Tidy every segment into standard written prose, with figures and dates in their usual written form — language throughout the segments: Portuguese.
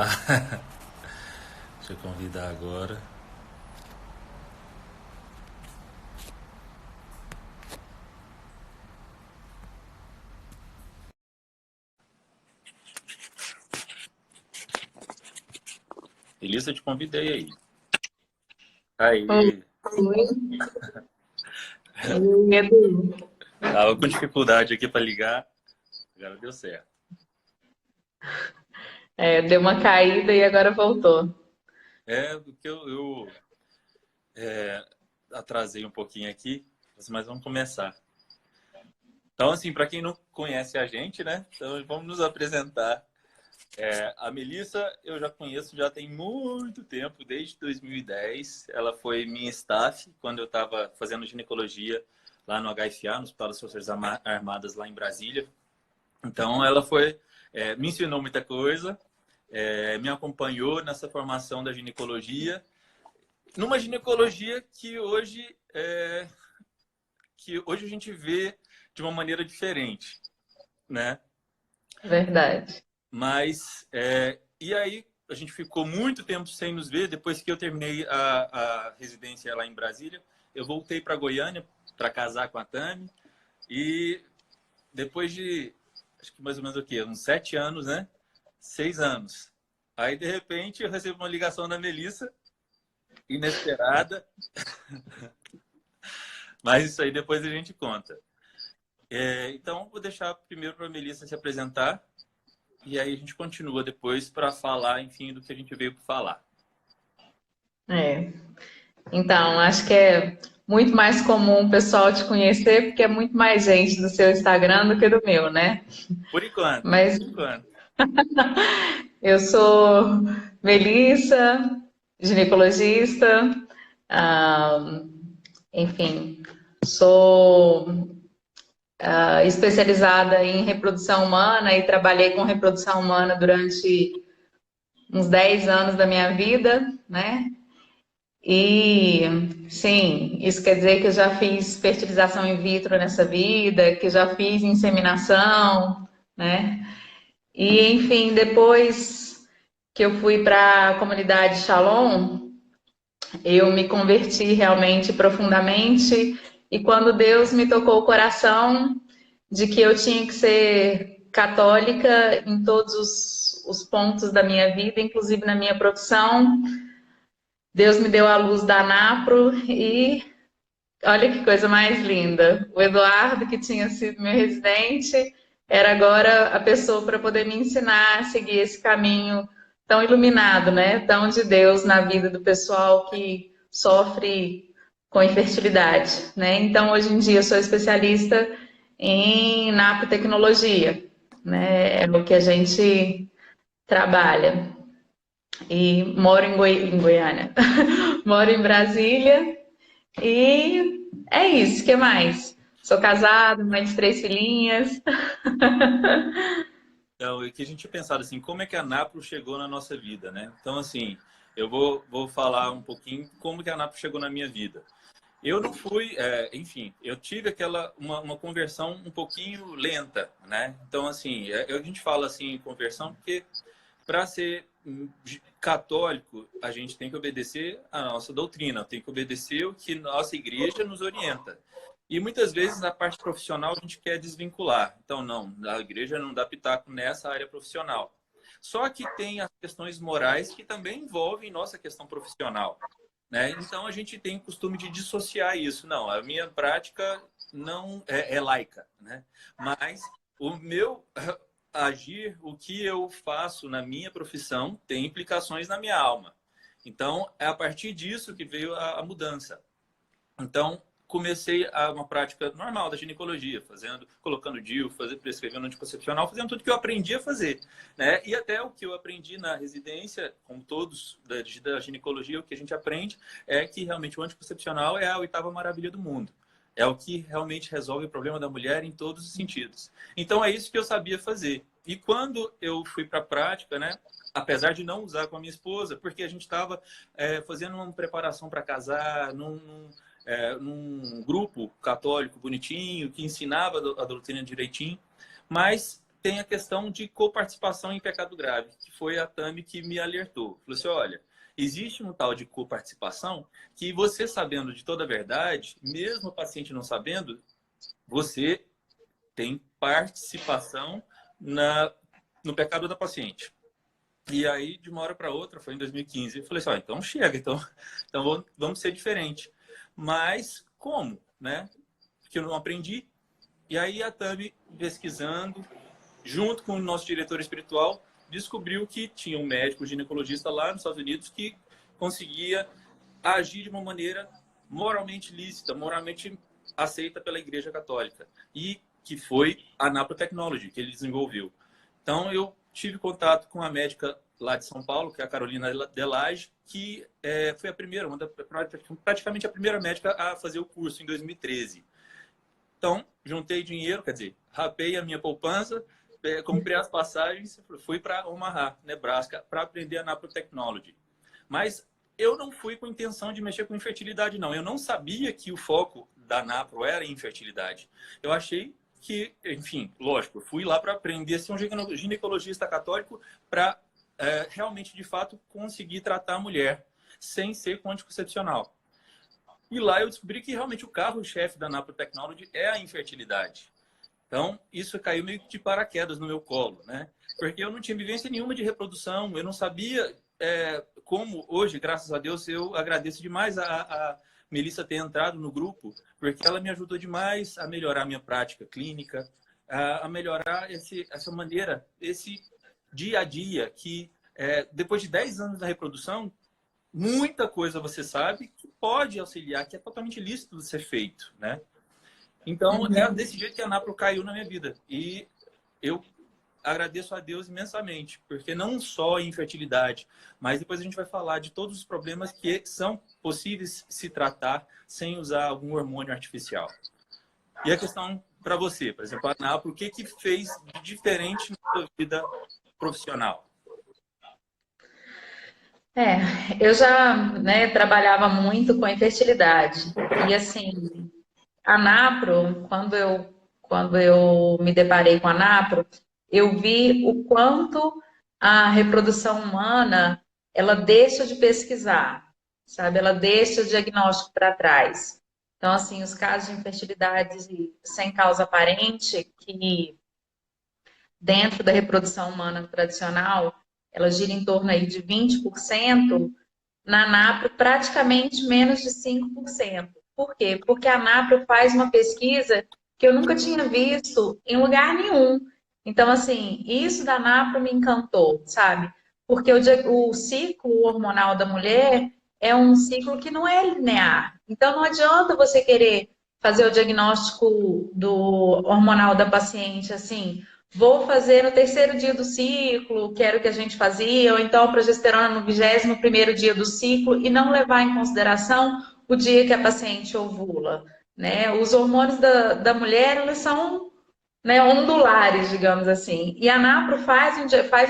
lá. Deixa eu convidar agora. Elisa, eu te convidei aí. Aí. Oi, oi, Edu. Tava com dificuldade aqui para ligar. Agora deu certo. Deu uma caída e agora voltou. É, porque eu atrasei um pouquinho aqui, mas vamos começar. Então, assim, para quem não conhece a gente, né? Então, vamos nos apresentar. A Melissa eu já conheço já tem muito tempo, desde 2010. Ela foi minha staff quando eu estava fazendo ginecologia lá no HFA, no Hospital das Forças Armadas, lá em Brasília. Então, ela me ensinou muita coisa, me acompanhou nessa formação da ginecologia, numa ginecologia que hoje a gente vê de uma maneira diferente, né? Verdade. Mas, e aí, a gente ficou muito tempo sem nos ver. Depois que eu terminei a residência lá em Brasília, eu voltei para Goiânia para casar com a Tami. E depois de, acho que mais ou menos o quê? Uns 7 anos, né? 6 anos. Aí, de repente, eu recebo uma ligação da Melissa, inesperada, mas isso aí depois a gente conta. Então, vou deixar primeiro para a Melissa se apresentar. E aí a gente continua depois para falar, enfim, do que a gente veio para falar. É. Então, acho que é muito mais comum o pessoal te conhecer, porque é muito mais gente do seu Instagram do que do meu, né? Por enquanto, Mas por enquanto. eu sou Melissa, ginecologista, ah, enfim, sou especializada em reprodução humana e trabalhei com reprodução humana durante uns 10 anos da minha vida, né? E sim, isso quer dizer que eu já fiz fertilização in vitro nessa vida, que já fiz inseminação, né? E enfim, depois que eu fui para a comunidade Shalom, eu me converti realmente profundamente. E quando Deus me tocou o coração de que eu tinha que ser católica em todos os pontos da minha vida, inclusive na minha profissão, Deus me deu a luz da Napro e olha que coisa mais linda. O Eduardo, que tinha sido meu residente, era agora a pessoa para poder me ensinar a seguir esse caminho tão iluminado, né? Tão de Deus na vida do pessoal que sofre com infertilidade, né? Então, hoje em dia, eu sou especialista em napotecnologia, né? É o que a gente trabalha. E moro em Goiânia, moro em Brasília e é isso, o que mais? Sou casada, mãe de 3 filhinhas. Então, e que a gente pensado assim, como é que a Napro chegou na nossa vida, né? Então, assim, eu vou falar um pouquinho como que a Napro chegou na minha vida. Eu não fui, enfim, eu tive uma conversão um pouquinho lenta, né? Então, assim, a gente fala assim conversão porque para ser católico, a gente tem que obedecer a nossa doutrina, tem que obedecer o que nossa igreja nos orienta. E muitas vezes na parte profissional a gente quer desvincular. Então, não, a igreja não dá pitaco nessa área profissional. Só que tem as questões morais que também envolvem nossa questão profissional, né? Então a gente tem o costume de dissociar isso. Não, a minha prática não é laica, né? Mas o meu agir, o que eu faço na minha profissão tem implicações na minha alma. Então é a partir disso que veio a mudança. Então comecei uma prática normal da ginecologia, colocando DIU, prescrevendo anticoncepcional, fazendo tudo que eu aprendi a fazer, né? E até o que eu aprendi na residência, como todos da ginecologia, o que a gente aprende é que realmente o anticoncepcional é a oitava maravilha do mundo. É o que realmente resolve o problema da mulher em todos os sentidos. Então é isso que eu sabia fazer. E quando eu fui para a prática, né? Apesar de não usar com a minha esposa, porque a gente estava fazendo uma preparação para casar, num grupo católico bonitinho, que ensinava a doutrina direitinho, mas tem a questão de coparticipação em pecado grave, que foi a Tami que me alertou. Falou assim, olha, existe um tal de coparticipação que você sabendo de toda a verdade, mesmo o paciente não sabendo, você tem participação no pecado da paciente. E aí, de uma hora para outra, foi em 2015, eu falei assim, então chega, então vamos ser diferente. Mas como, né? Porque eu não aprendi. E aí a Tami, pesquisando, junto com o nosso diretor espiritual, descobriu que tinha um médico ginecologista lá nos Estados Unidos que conseguia agir de uma maneira moralmente lícita, moralmente aceita pela Igreja Católica. E que foi a Naprotechnology, que ele desenvolveu. Então, eu tive contato com a médica lá de São Paulo, que é a Carolina Delage, que foi a primeira, praticamente a primeira médica a fazer o curso em 2013. Então, juntei dinheiro, quer dizer, rapei a minha poupança, comprei as passagens, fui para Omaha, Nebraska, para aprender a Naprotechnology. Mas eu não fui com intenção de mexer com infertilidade, não. Eu não sabia que o foco da Napro era infertilidade. Eu achei que, enfim, lógico, eu fui lá para aprender a ser um ginecologista católico para realmente, de fato, conseguir tratar a mulher sem ser com anticoncepcional. E lá eu descobri que realmente o carro-chefe da Naprotechnology é a infertilidade. Então, isso caiu meio que de paraquedas no meu colo, né? Porque eu não tinha vivência nenhuma de reprodução, eu não sabia como hoje, graças a Deus, eu agradeço demais a Melissa ter entrado no grupo, porque ela me ajudou demais a melhorar a minha prática clínica, a melhorar essa maneira, esse dia a dia, que depois de 10 anos da reprodução, muita coisa você sabe que pode auxiliar, que é totalmente lícito de ser feito, né? Então, é desse jeito que a Napro caiu na minha vida. E eu agradeço a Deus imensamente, porque não só a infertilidade, mas depois a gente vai falar de todos os problemas que são possíveis se tratar sem usar algum hormônio artificial. E a questão para você, por exemplo, a Napro, o que fez de diferente na sua vida profissional? Eu já, né, trabalhava muito com infertilidade. E assim, a Napro, quando eu me deparei com a Napro, eu vi o quanto a reprodução humana, ela deixa de pesquisar, sabe? Ela deixa o diagnóstico para trás. Então, assim, os casos de infertilidade sem causa aparente, que dentro da reprodução humana tradicional, ela gira em torno aí de 20%, na Napro praticamente menos de 5%. Por quê? Porque a Napro faz uma pesquisa que eu nunca tinha visto em lugar nenhum. Então, assim, isso da Napro me encantou, sabe? Porque o ciclo hormonal da mulher é um ciclo que não é linear. Então, não adianta você querer fazer o diagnóstico do hormonal da paciente assim, vou fazer no terceiro dia do ciclo, que era o que a gente fazia, ou então a progesterona no 21º dia do ciclo, e não levar em consideração o dia que a paciente ovula, né? Os hormônios da mulher, eles são, né, ondulares, digamos assim. E a Napro faz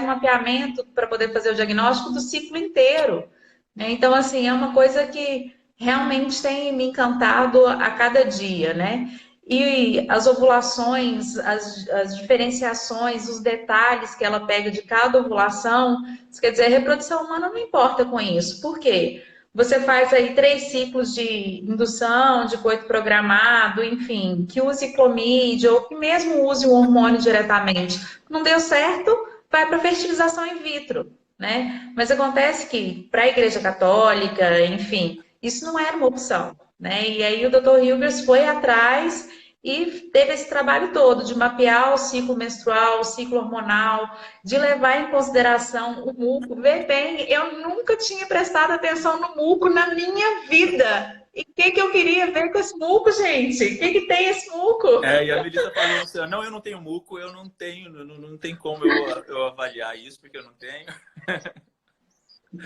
um mapeamento para poder fazer o diagnóstico do ciclo inteiro, né? Então, assim, é uma coisa que realmente tem me encantado a cada dia, né? E as ovulações, as diferenciações, os detalhes que ela pega de cada ovulação, isso quer dizer, a reprodução humana não importa com isso. Por quê? Você faz aí 3 ciclos de indução, de coito programado, enfim, que use clomídia ou que mesmo use o hormônio diretamente. Não deu certo, vai para fertilização in vitro, né? Mas acontece que para a Igreja Católica, enfim, isso não era uma opção, né? E aí o Dr. Hilgers foi atrás e teve esse trabalho todo de mapear o ciclo menstrual, o ciclo hormonal, de levar em consideração o muco. Vê bem, eu nunca tinha prestado atenção no muco na minha vida. E o que eu queria ver com esse muco, gente? O que tem esse muco? E a Melissa falou assim, não, eu não tenho muco, eu não tenho, não tem como eu avaliar isso, porque eu não tenho.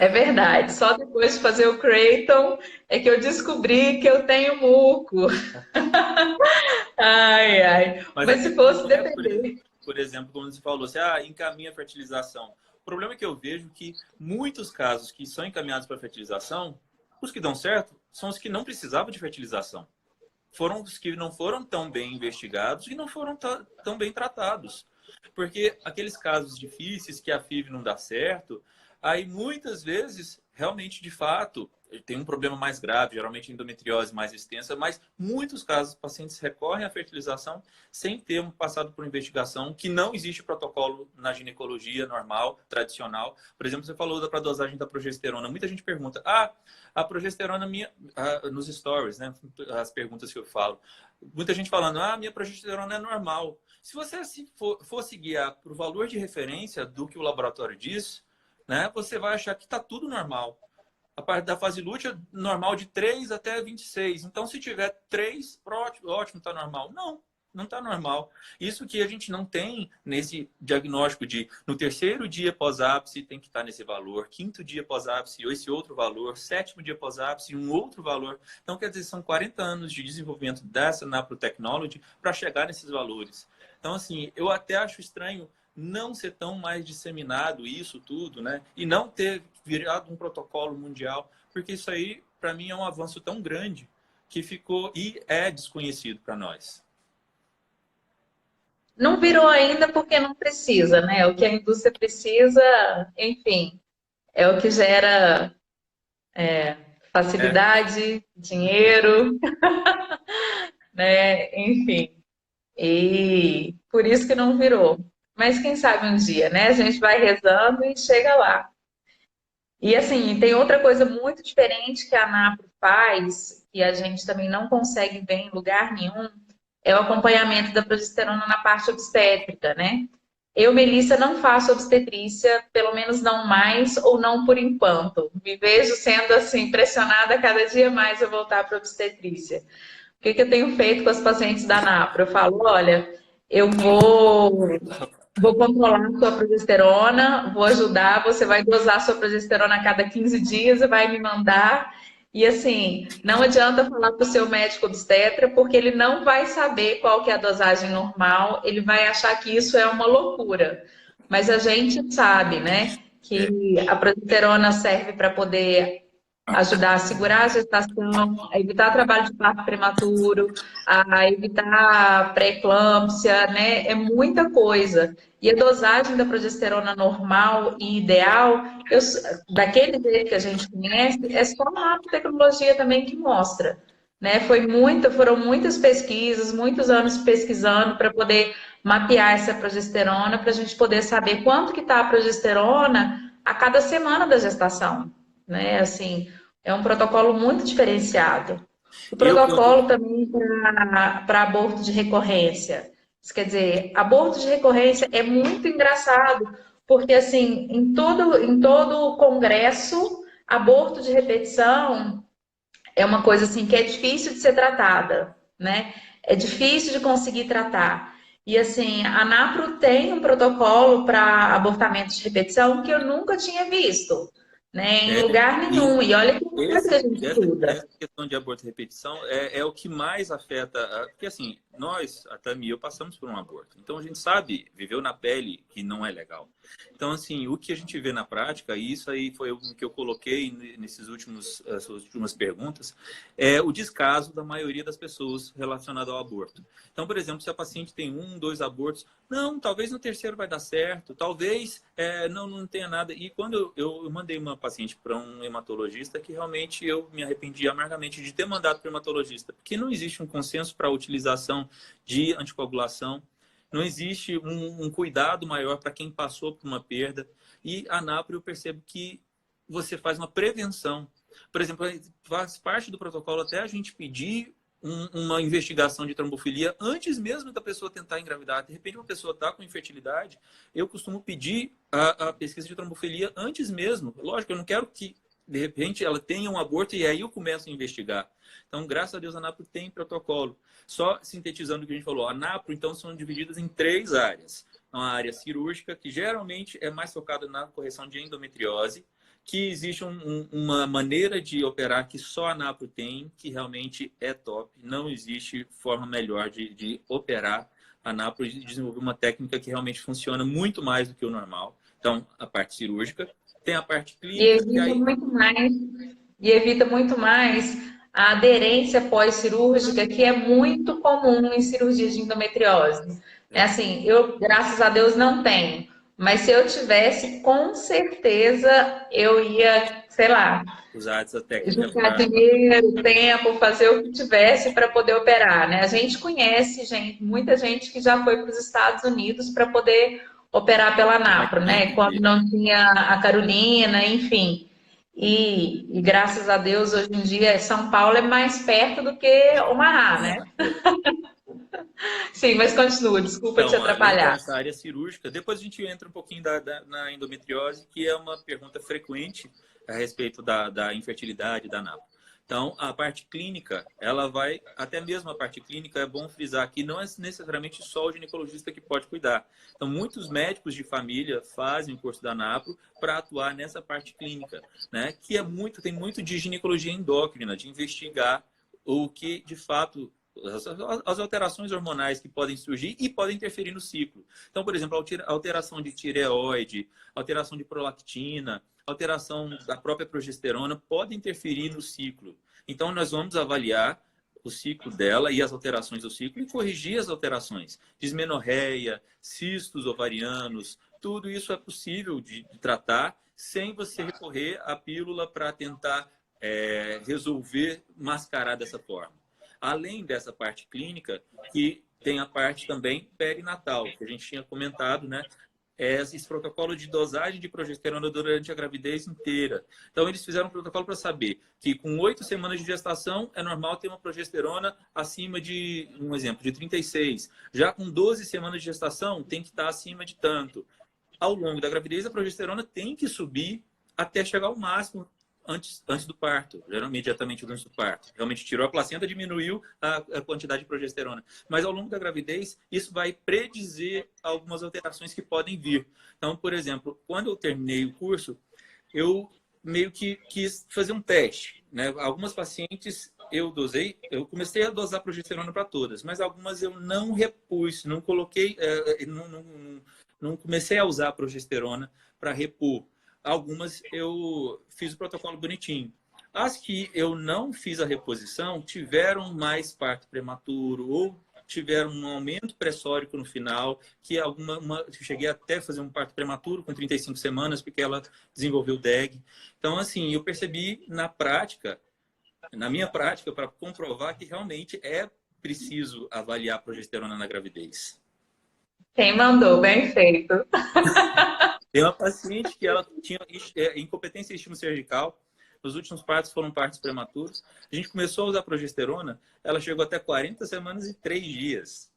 É verdade, só depois de fazer o Creighton é que eu descobri que eu tenho muco. Ai, ai. Mas a Mas se questão fosse não é, depender. por exemplo, como você falou, você encaminha a fertilização. O problema é que eu vejo que muitos casos que são encaminhados para fertilização, os que dão certo são os que não precisavam de fertilização. foram os que não foram tão bem investigados e não foram tão bem tratados. Porque aqueles casos difíceis que a FIV não dá certo, aí muitas vezes, realmente, de fato, tem um problema mais grave, geralmente endometriose mais extensa, mas muitos casos pacientes recorrem à fertilização sem ter passado por investigação, que não existe protocolo na ginecologia normal, tradicional. Por exemplo, você falou da dosagem da progesterona. Muita gente pergunta, a progesterona minha, nos stories, né? As perguntas que eu falo. Muita gente falando, minha progesterona é normal. Se você for seguir por valor de referência do que o laboratório diz, né, você vai achar que está tudo normal. A parte da fase lútea, normal de 3 até 26. Então, se tiver 3, ótimo, está normal. Não está normal. Isso que a gente não tem nesse diagnóstico de no terceiro dia pós-ápice tem que estar nesse valor, quinto dia pós-ápice esse outro valor, sétimo dia pós-ápice um outro valor. Então, quer dizer, são 40 anos de desenvolvimento dessa NaProTechnology para chegar nesses valores. Então, assim, eu até acho estranho não ser tão mais disseminado isso tudo, né? E não ter virado um protocolo mundial, porque isso aí, para mim, é um avanço tão grande que ficou e é desconhecido para nós. Não virou ainda porque não precisa, né? O que a indústria precisa, enfim, é o que gera facilidade, dinheiro, né? Enfim. E por isso que não virou. Mas quem sabe um dia, né? A gente vai rezando e chega lá. E assim, tem outra coisa muito diferente que a ANAPRO faz, que a gente também não consegue ver em lugar nenhum, é o acompanhamento da progesterona na parte obstétrica, né? Eu, Melissa, não faço obstetrícia, pelo menos não mais ou não por enquanto. Me vejo sendo assim, pressionada a cada dia mais a voltar para a obstetrícia. O que eu tenho feito com as pacientes da ANAPRO? Eu falo, olha, eu vou controlar a sua progesterona, vou ajudar, você vai dosar a sua progesterona a cada 15 dias e vai me mandar. E assim, não adianta falar para o seu médico obstetra, porque ele não vai saber qual que é a dosagem normal, ele vai achar que isso é uma loucura. Mas a gente sabe, né, que a progesterona serve para poder ajudar a segurar a gestação, a evitar trabalho de parto prematuro, a evitar pré-eclâmpsia, né? É muita coisa. E a dosagem da progesterona normal e ideal, daquele jeito que a gente conhece, é só uma tecnologia também que mostra. Né? Foram muitas pesquisas, muitos anos pesquisando para poder mapear essa progesterona, para a gente poder saber quanto que está a progesterona a cada semana da gestação. Né? Assim, é um protocolo muito diferenciado. O protocolo também para aborto de recorrência. Isso quer dizer, aborto de recorrência é muito engraçado, porque assim, em todo o congresso, aborto de repetição é uma coisa assim que é difícil de ser tratada, né? É difícil de conseguir tratar. E assim, a NAPRO tem um protocolo para abortamento de repetição que eu nunca tinha visto, né? Em lugar nenhum. E olha que a gente estuda. Essa questão de aborto e repetição é o que mais afeta. Porque assim, nós, a Tami e eu, passamos por um aborto. Então a gente sabe, viveu na pele que não é legal. Então, assim, o que a gente vê na prática, e isso aí foi o que eu coloquei nessas últimas perguntas, é o descaso da maioria das pessoas relacionado ao aborto. Então, por exemplo, se a paciente tem 1, 2 abortos, não, talvez no terceiro vai dar certo, talvez não tenha nada. E quando eu mandei uma paciente para um hematologista, que realmente eu me arrependi amargamente de ter mandado para o hematologista, porque não existe um consenso para a utilização de anticoagulação. Não existe um cuidado maior para quem passou por uma perda. E a NAPRO, eu percebo que você faz uma prevenção. Por exemplo, faz parte do protocolo até a gente pedir uma investigação de trombofilia antes mesmo da pessoa tentar engravidar. De repente, uma pessoa está com infertilidade, eu costumo pedir a pesquisa de trombofilia antes mesmo. Lógico, eu não quero que, de repente, ela tenha um aborto e aí eu começo a investigar. Então, graças a Deus, a NAPRO tem protocolo. Só sintetizando o que a gente falou, a NAPRO, então, são divididas em 3 áreas. Uma área cirúrgica, que geralmente é mais focada na correção de endometriose, que existe uma maneira de operar que só a NAPRO tem, que realmente é top. Não existe forma melhor de operar a NAPRO e de desenvolver uma técnica que realmente funciona muito mais do que o normal. Então, a parte cirúrgica. Tem a parte clínica. E evita muito mais a aderência pós-cirúrgica, que é muito comum em cirurgias de endometriose. É É. assim, eu, graças a Deus, não tenho. Mas se eu tivesse, com certeza eu ia, sei lá, Usar essa técnica juntar para. dinheiro, tempo, fazer o que tivesse para poder operar, né? A gente conhece muita gente que já foi para os Estados Unidos para poder operar pela Ah, Napro, né? Quando entendi. não tinha a Carolina, enfim. E graças a Deus, hoje em dia, São Paulo é mais perto do que Omaha, né? É. Sim, mas continua, desculpa te Então, além atrapalhar. dessa área cirúrgica, depois a gente entra um pouquinho na endometriose, que é uma pergunta frequente a respeito da infertilidade da NAPO. Então, a parte clínica, ela vai, até mesmo a parte clínica, é bom frisar que não é necessariamente só o ginecologista que pode cuidar. Então, muitos médicos de família fazem o curso da NAPRO para atuar nessa parte clínica, né? Que tem muito de ginecologia endócrina, de investigar o que, de fato, as alterações hormonais que podem surgir e podem interferir no ciclo. Então, por exemplo, alteração de tireoide, alteração de prolactina, alteração da própria progesterona podem interferir no ciclo. Então, nós vamos avaliar o ciclo dela e as alterações do ciclo e corrigir as alterações. Dismenorreia, cistos ovarianos, tudo isso é possível de tratar sem você recorrer à pílula para tentar resolver, mascarar dessa forma. Além dessa parte clínica, que tem a parte também perinatal, que a gente tinha comentado, né? Esse protocolo de dosagem de progesterona durante a gravidez inteira. Então, eles fizeram um protocolo para saber que com 8 semanas de gestação é normal ter uma progesterona acima de, um exemplo, de 36. Já com 12 semanas de gestação, tem que estar acima de tanto. Ao longo da gravidez, a progesterona tem que subir até chegar ao máximo antes do parto, geralmente imediatamente antes do parto. Realmente tirou a placenta, diminuiu a quantidade de progesterona. Mas ao longo da gravidez, isso vai predizer algumas alterações que podem vir. Então, por exemplo, quando eu terminei o curso, eu meio que quis fazer um teste, né? Algumas pacientes eu comecei a dosar progesterona para todas, mas algumas eu não repus, não coloquei, não comecei a usar a progesterona para repor. Algumas eu fiz o protocolo bonitinho. As que eu não fiz a reposição tiveram mais parto prematuro ou tiveram um aumento pressórico no final, que eu cheguei até a fazer um parto prematuro com 35 semanas, porque ela desenvolveu DEG. Então, assim, eu percebi na minha prática, para comprovar que realmente é preciso avaliar a progesterona na gravidez. Quem mandou? Bem feito. Tem uma paciente que ela tinha incompetência em estímulo cervical. Os últimos partos foram partos prematuros. A gente começou a usar progesterona, ela chegou até 40 semanas e 3 dias.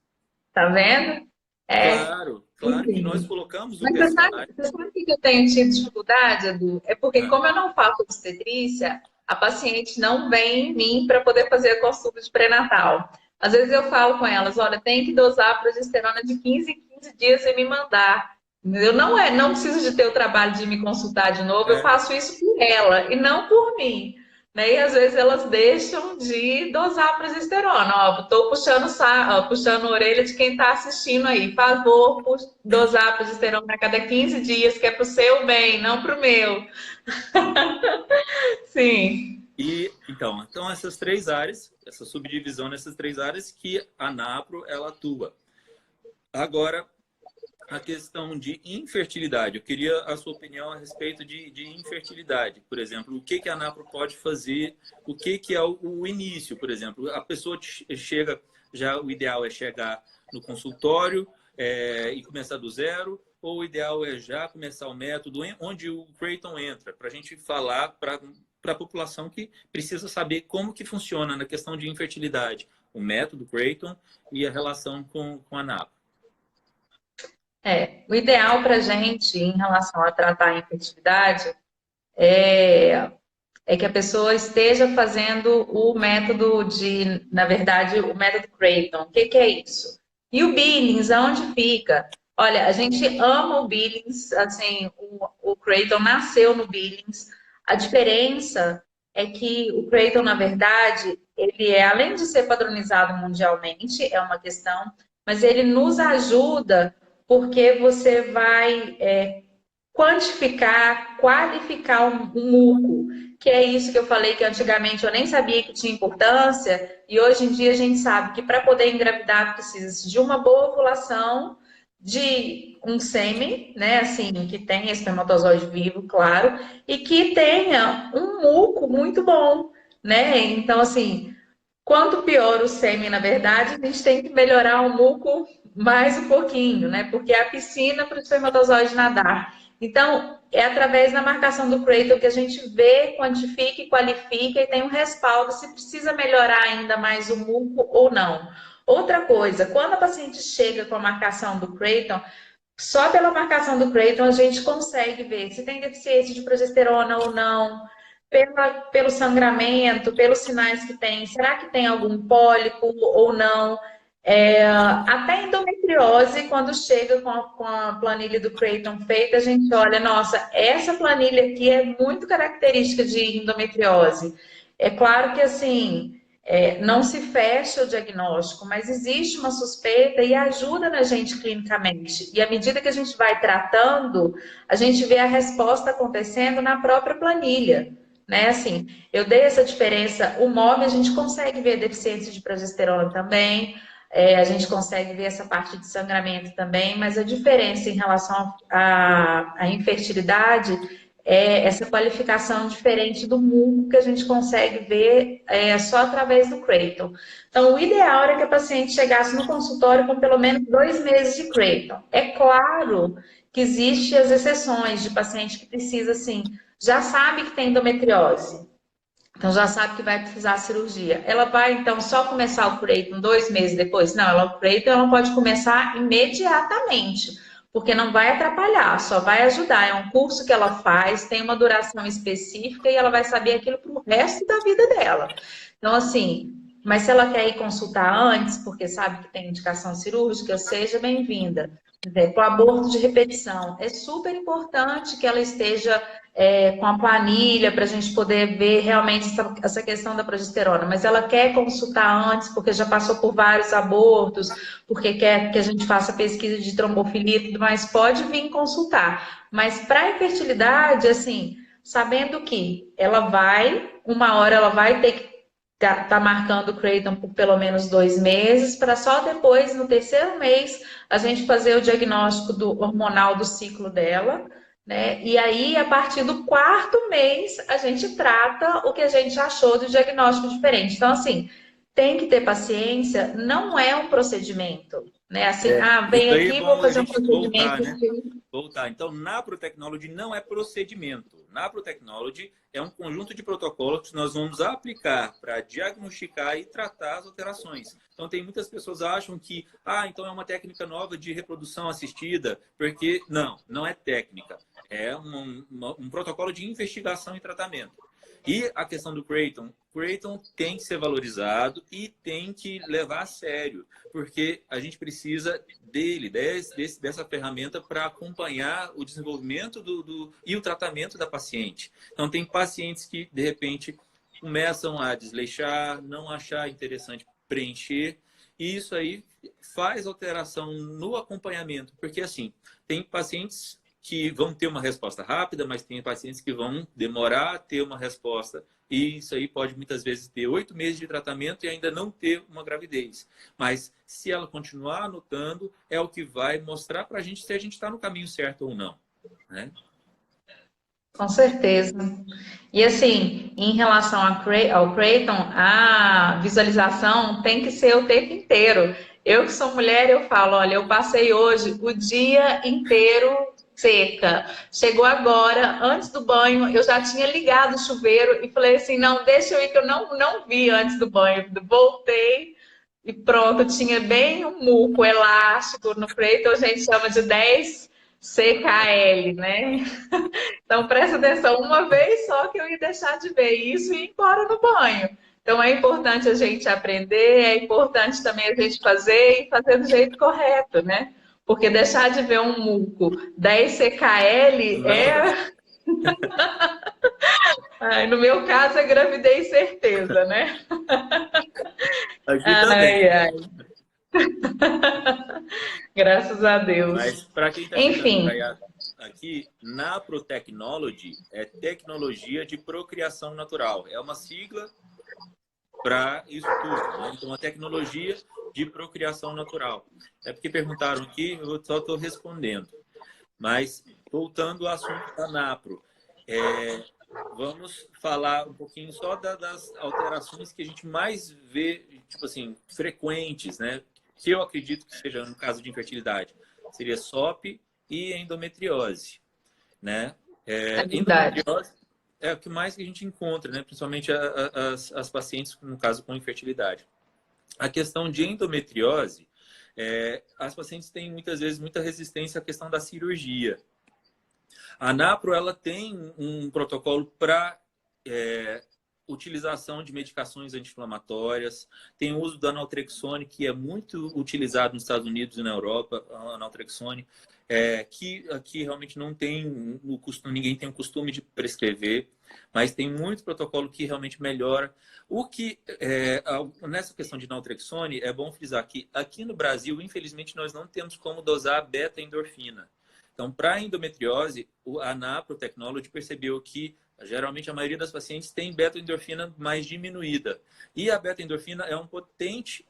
Tá vendo? É, Claro que nós enfim. colocamos o Mas PSA. você sabe o que eu tenho tido dificuldade, Edu? É porque, Ah, como eu não faço obstetrícia, a paciente não vem em mim para poder fazer a consulta de pré-natal. Às vezes eu falo com elas, olha, tem que dosar a progesterona de 15 em 15 dias e me mandar. Eu não preciso de ter o trabalho de me consultar de novo, eu é, faço isso por ela e não por mim. Né? E às vezes elas deixam de dosar a progesterona. Ó, tô puxando a orelha de quem está assistindo aí. Por favor, dosar a progesterona a cada 15 dias, que é pro seu bem, não pro meu. Sim. e então essas 3 áreas, essa subdivisão nessas 3 áreas que a NAPRO ela atua. Agora, a questão de infertilidade. Eu queria a sua opinião a respeito de infertilidade. Por exemplo, o que a NAPRO pode fazer, o que é o início, por exemplo. A pessoa chega, já o ideal é chegar no consultório e começar do zero, ou o ideal é já começar o método onde o Creighton entra, para a gente falar para a população que precisa saber como que funciona na questão de infertilidade, o método Creighton e a relação com a NAPRO. O ideal para a gente, em relação a tratar a infertilidade, é que a pessoa esteja fazendo o método na verdade, o método Creighton. O que é isso? E o Billings, aonde fica? Olha, a gente ama o Billings, assim, o Creighton nasceu no Billings. A diferença é que o Creighton, na verdade, ele além de ser padronizado mundialmente, é uma questão, mas ele nos ajuda porque você vai quantificar, qualificar um muco. que é isso que eu falei, que antigamente eu nem sabia que tinha importância, e hoje em dia a gente sabe que para poder engravidar precisa de uma boa ovulação, de um sêmen, né, assim, que tenha espermatozoide vivo, claro, e que tenha um muco muito bom, né? Então, assim, quanto pior o sêmen, na verdade, a gente tem que melhorar o muco mais um pouquinho, né? Porque é a piscina para o espermatozoide nadar. Então, é através da marcação do Cradle que a gente vê, quantifica e qualifica e tem um respaldo se precisa melhorar ainda mais o muco ou não. Outra coisa, quando a paciente chega com a marcação do Cradle, só pela marcação do Cradle a gente consegue ver se tem deficiência de progesterona ou não, pelo sangramento, pelos sinais que tem, será que tem algum pólipo ou não? Até endometriose, quando chega com a planilha do Creighton feita, a gente olha, nossa, essa planilha aqui é muito característica de endometriose. É claro que, assim, não se fecha o diagnóstico, mas existe uma suspeita e ajuda na gente clinicamente. E à medida que a gente vai tratando, a gente vê a resposta acontecendo na própria planilha. Né? Assim, eu dei essa diferença. O MOB a gente consegue ver deficiência de progesterona também, a gente consegue ver essa parte de sangramento também, mas a diferença em relação à infertilidade é essa qualificação diferente do muco que a gente consegue ver só através do Creighton. Então, o ideal era que a paciente chegasse no consultório com pelo menos 2 meses de Creighton. É claro que existem as exceções de paciente que precisa, assim, já sabe que tem endometriose, então já sabe que vai precisar de cirurgia. Ela vai, então, só começar o Creighton 2 meses depois? Não, o Creighton ela pode começar imediatamente, porque não vai atrapalhar, só vai ajudar. É um curso que ela faz, tem uma duração específica e ela vai saber aquilo para o resto da vida dela. Então, assim, mas se ela quer ir consultar antes, porque sabe que tem indicação cirúrgica, seja bem-vinda. O aborto de repetição. É super importante que ela esteja com a planilha para a gente poder ver realmente essa questão da progesterona, mas ela quer consultar antes porque já passou por vários abortos, porque quer que a gente faça pesquisa de trombofilia e tudo mais, pode vir consultar. Mas para a infertilidade, assim, sabendo que uma hora ela vai ter que tá marcando o Creighton por pelo menos 2 meses, para só depois, no terceiro mês, a gente fazer o diagnóstico hormonal do ciclo dela, né? E aí, a partir do 4º mês, a gente trata o que a gente achou do diagnóstico diferente. Então, assim, tem que ter paciência, não é um procedimento, né? Assim, vem Isso aí é aqui, vou bom a fazer um gente voltar, procedimento. né? Voltar. Então, Naprotechnology não é procedimento. Naprotechnology é um conjunto de protocolos que nós vamos aplicar para diagnosticar e tratar as alterações. Então, tem muitas pessoas que acham que, então é uma técnica nova de reprodução assistida, porque não é técnica. É um protocolo de investigação e tratamento. E a questão do Creighton tem que ser valorizado e tem que levar a sério, porque a gente precisa dessa ferramenta para acompanhar o desenvolvimento e o tratamento da paciente. Então, tem pacientes que, de repente, começam a desleixar, não achar interessante preencher, e isso aí faz alteração no acompanhamento, porque, assim, tem pacientes que vão ter uma resposta rápida, mas tem pacientes que vão demorar a ter uma resposta. E isso aí pode muitas vezes ter 8 meses de tratamento e ainda não ter uma gravidez. Mas se ela continuar anotando, é o que vai mostrar para a gente se a gente está no caminho certo ou não, né? Com certeza. E assim, em relação ao Creighton, a visualização tem que ser o tempo inteiro. Eu que sou mulher, eu falo, olha, eu passei hoje o dia inteiro seca. Chegou agora, antes do banho, eu já tinha ligado o chuveiro e falei assim, não, deixa eu ir que eu não vi antes do banho. Voltei e pronto, tinha bem um muco elástico no Creighton, a gente chama de 10 CKL, né? Então, presta atenção, uma vez só que eu ia deixar de ver isso e ir embora no banho. Então, é importante a gente aprender, é importante também a gente fazer e fazer do jeito correto, né? Porque deixar de ver um muco 10 CKL é... no meu caso, é gravidez certeza, né? Aqui também. Ai. Graças a Deus. Mas para quem está chegando, Enfim. Caiado, aqui, Naprotechnology é tecnologia de procriação natural. É uma sigla para isso tudo, né? Então, a tecnologia de procriação natural. É porque perguntaram aqui, eu só estou respondendo. Mas, voltando ao assunto da Napro, vamos falar um pouquinho só das alterações que a gente mais vê, tipo assim, frequentes, né? Que eu acredito que seja no caso de infertilidade. Seria SOP e endometriose, né? É verdade. Endometriose é o que mais que a gente encontra, né? Principalmente as pacientes, no caso, com infertilidade. A questão de endometriose, as pacientes têm muitas vezes muita resistência à questão da cirurgia. A Napro, ela tem um protocolo para utilização de medicações anti-inflamatórias, tem o uso da naltrexone, que é muito utilizado nos Estados Unidos e na Europa, a naltrexone, que aqui realmente não tem o costume, ninguém tem o costume de prescrever, mas tem muito protocolo que realmente melhora. O que, nessa questão de naltrexone, é bom frisar que aqui no Brasil, infelizmente, nós não temos como dosar beta-endorfina. Então, para a endometriose, a Naprotechnology percebeu que geralmente a maioria das pacientes tem beta-endorfina mais diminuída. E a beta-endorfina é um potente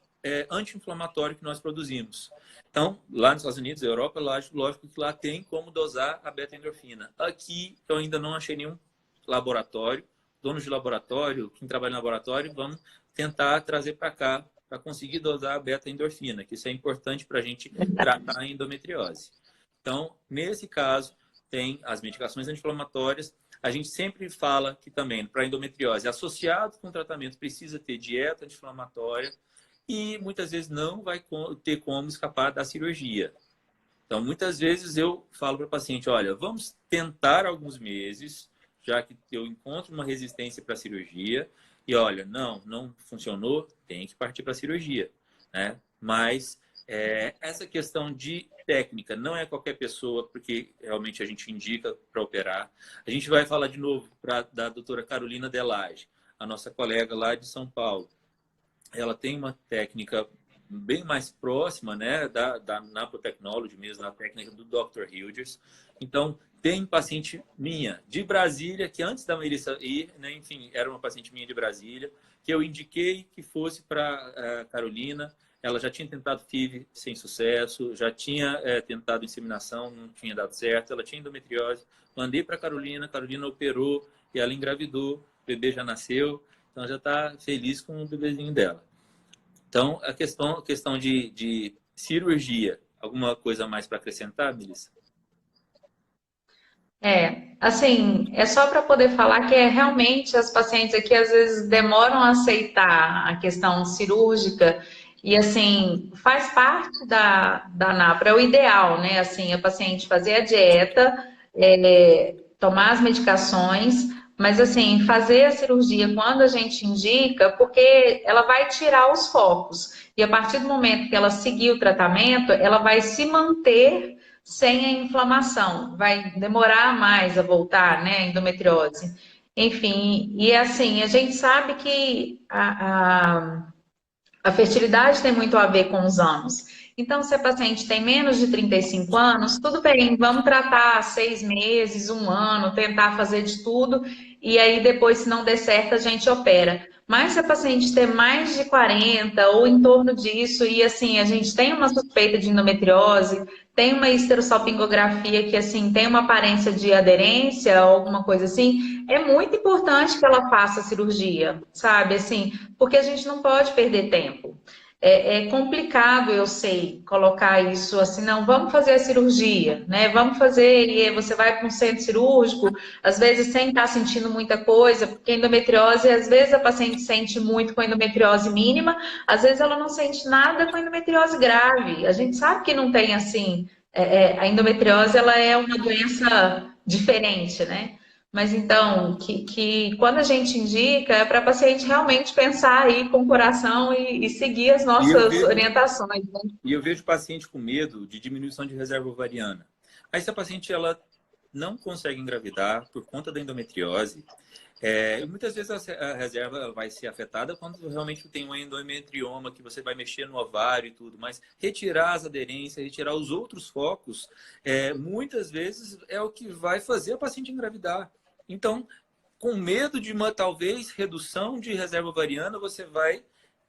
anti-inflamatório que nós produzimos. Então, lá nos Estados Unidos, Europa, lógico que lá tem como dosar a beta-endorfina. Aqui, eu ainda não achei nenhum laboratório, donos de laboratório, quem trabalha no laboratório, vamos tentar trazer para cá para conseguir dosar a beta-endorfina, que isso é importante para a gente tratar a endometriose. Então, nesse caso, tem as medicações anti-inflamatórias. A gente sempre fala que também, para endometriose, associado com o tratamento, precisa ter dieta anti-inflamatória e muitas vezes não vai ter como escapar da cirurgia. Então, muitas vezes eu falo para o paciente, olha, vamos tentar alguns meses, já que eu encontro uma resistência para a cirurgia, e olha, não funcionou, tem que partir para a cirurgia, né? Mas essa questão de técnica, não é qualquer pessoa, porque realmente a gente indica para operar. A gente vai falar de novo da doutora Carolina Delage, a nossa colega lá de São Paulo. Ela tem uma técnica bem mais próxima, né, da Naprotechnology mesmo, na técnica do Dr. Hilders. Então, tem paciente minha de Brasília, que antes da Melissa ir, né, enfim, era uma paciente minha de Brasília, que eu indiquei que fosse para Carolina. Ela já tinha tentado FIV sem sucesso, já tinha tentado inseminação, não tinha dado certo, ela tinha endometriose. Mandei para a Carolina operou e ela engravidou, o bebê já nasceu, então já está feliz com o bebezinho dela. Então, a questão de cirurgia, alguma coisa mais para acrescentar, Melissa? Assim, é só para poder falar que realmente as pacientes aqui às vezes demoram a aceitar a questão cirúrgica e assim, faz parte da NAPRA, é o ideal, né? Assim, a paciente fazer a dieta, tomar as medicações, mas assim, fazer a cirurgia quando a gente indica, porque ela vai tirar os focos. E a partir do momento que ela seguir o tratamento, ela vai se manter sem a inflamação, vai demorar mais a voltar, né, a endometriose. Enfim, e assim, a gente sabe que a fertilidade tem muito a ver com os anos. Então, se a paciente tem menos de 35 anos, tudo bem, vamos tratar 6 meses, um ano, tentar fazer de tudo, e aí depois, se não der certo, a gente opera. Mas se a paciente tem mais de 40 ou em torno disso, e assim, a gente tem uma suspeita de endometriose, tem uma esterossalpingografia que assim tem uma aparência de aderência, alguma coisa assim, é muito importante que ela faça a cirurgia, sabe? Assim, porque a gente não pode perder tempo. É complicado, eu sei, colocar isso assim, não, vamos fazer a cirurgia, né? Vamos fazer, e você vai para um centro cirúrgico, às vezes sem estar sentindo muita coisa, porque endometriose, às vezes a paciente sente muito com endometriose mínima, às vezes ela não sente nada com endometriose grave. A gente sabe que não tem assim, a endometriose ela é uma doença diferente, né? Mas então, que quando a gente indica, é para a paciente realmente pensar aí com o coração e seguir as E eu nossas vejo, orientações, né? e eu vejo paciente com medo de diminuição de reserva ovariana. Aí, se a paciente ela não consegue engravidar por conta da endometriose, Muitas vezes a reserva vai ser afetada quando realmente tem um endometrioma, que você vai mexer no ovário e tudo, mas retirar as aderências, retirar os outros focos, muitas vezes é o que vai fazer a paciente engravidar. Então, com medo de uma, talvez, redução de reserva ovariana, você vai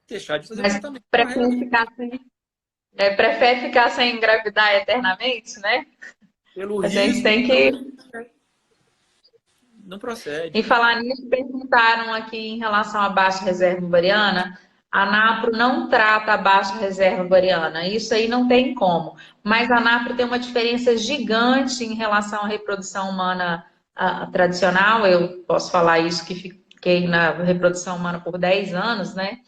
deixar de fazer o Mas tratamento prefere correto. ficar sem, prefere ficar sem engravidar eternamente, né? Pelo A gente risco, tem que. não procede. E falar nisso, perguntaram aqui em relação à baixa reserva ovariana. A NAPRO não trata a baixa reserva ovariana, isso aí não tem como. Mas a NAPRO tem uma diferença gigante em relação à reprodução humana tradicional. Eu posso falar isso que fiquei na reprodução humana por 10 anos, né?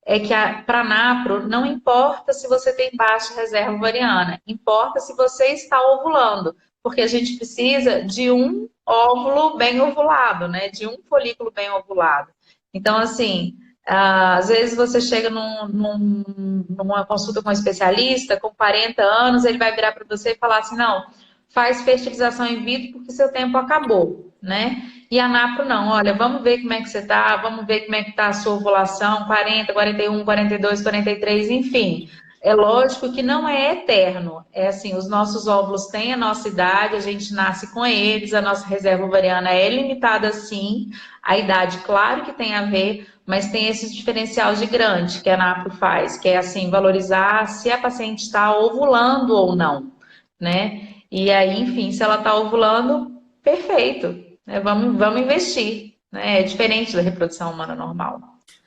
É que para a NAPRO não importa se você tem baixa reserva ovariana, importa se você está ovulando, porque a gente precisa de um óvulo bem ovulado, né? De um folículo bem ovulado. Então, assim, às vezes você chega numa consulta com um especialista, com 40 anos, ele vai virar para você e falar assim, não, faz fertilização in vitro porque seu tempo acabou, né? E a NAPRO não, olha, vamos ver como é que você está, vamos ver como é que está a sua ovulação, 40, 41, 42, 43, enfim. É lógico que não é eterno. É assim, os nossos óvulos têm a nossa idade, a gente nasce com eles, a nossa reserva ovariana é limitada sim. A idade, claro que tem a ver, mas tem esse diferencial gigante que a NAPRO faz, que é assim, valorizar se a paciente está ovulando ou não, né? E aí, enfim, se ela está ovulando, perfeito. Vamos investir, né? É diferente da reprodução humana normal.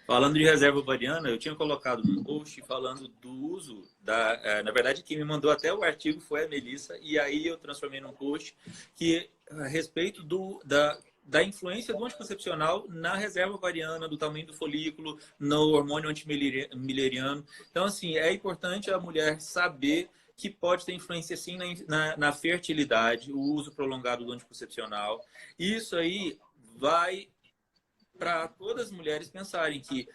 Falando de reserva ovariana, eu tinha colocado num post falando do uso na verdade, quem me mandou até o artigo foi a Melissa, e aí eu transformei num post que a respeito da influência do anticoncepcional na reserva ovariana, do tamanho do folículo, no hormônio antimileriano. Então, assim, é importante a mulher saber que pode ter influência, sim, na fertilidade, o uso prolongado do anticoncepcional. Isso aí vai para todas as mulheres pensarem que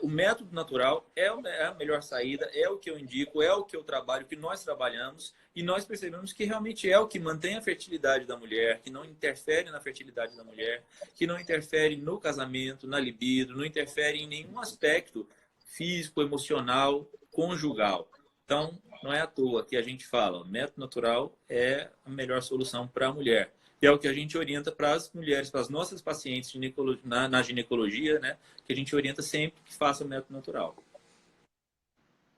o método natural é a melhor saída, é o que eu indico, é o que eu trabalho, o que nós trabalhamos, e nós percebemos que realmente é o que mantém a fertilidade da mulher, que não interfere na fertilidade da mulher, que não interfere no casamento, na libido, não interfere em nenhum aspecto físico, emocional, conjugal. Então, não é à toa que a gente fala, o método natural é a melhor solução para a mulher. E é o que a gente orienta para as mulheres, para as nossas pacientes na ginecologia, né? Que a gente orienta sempre que faça o método natural.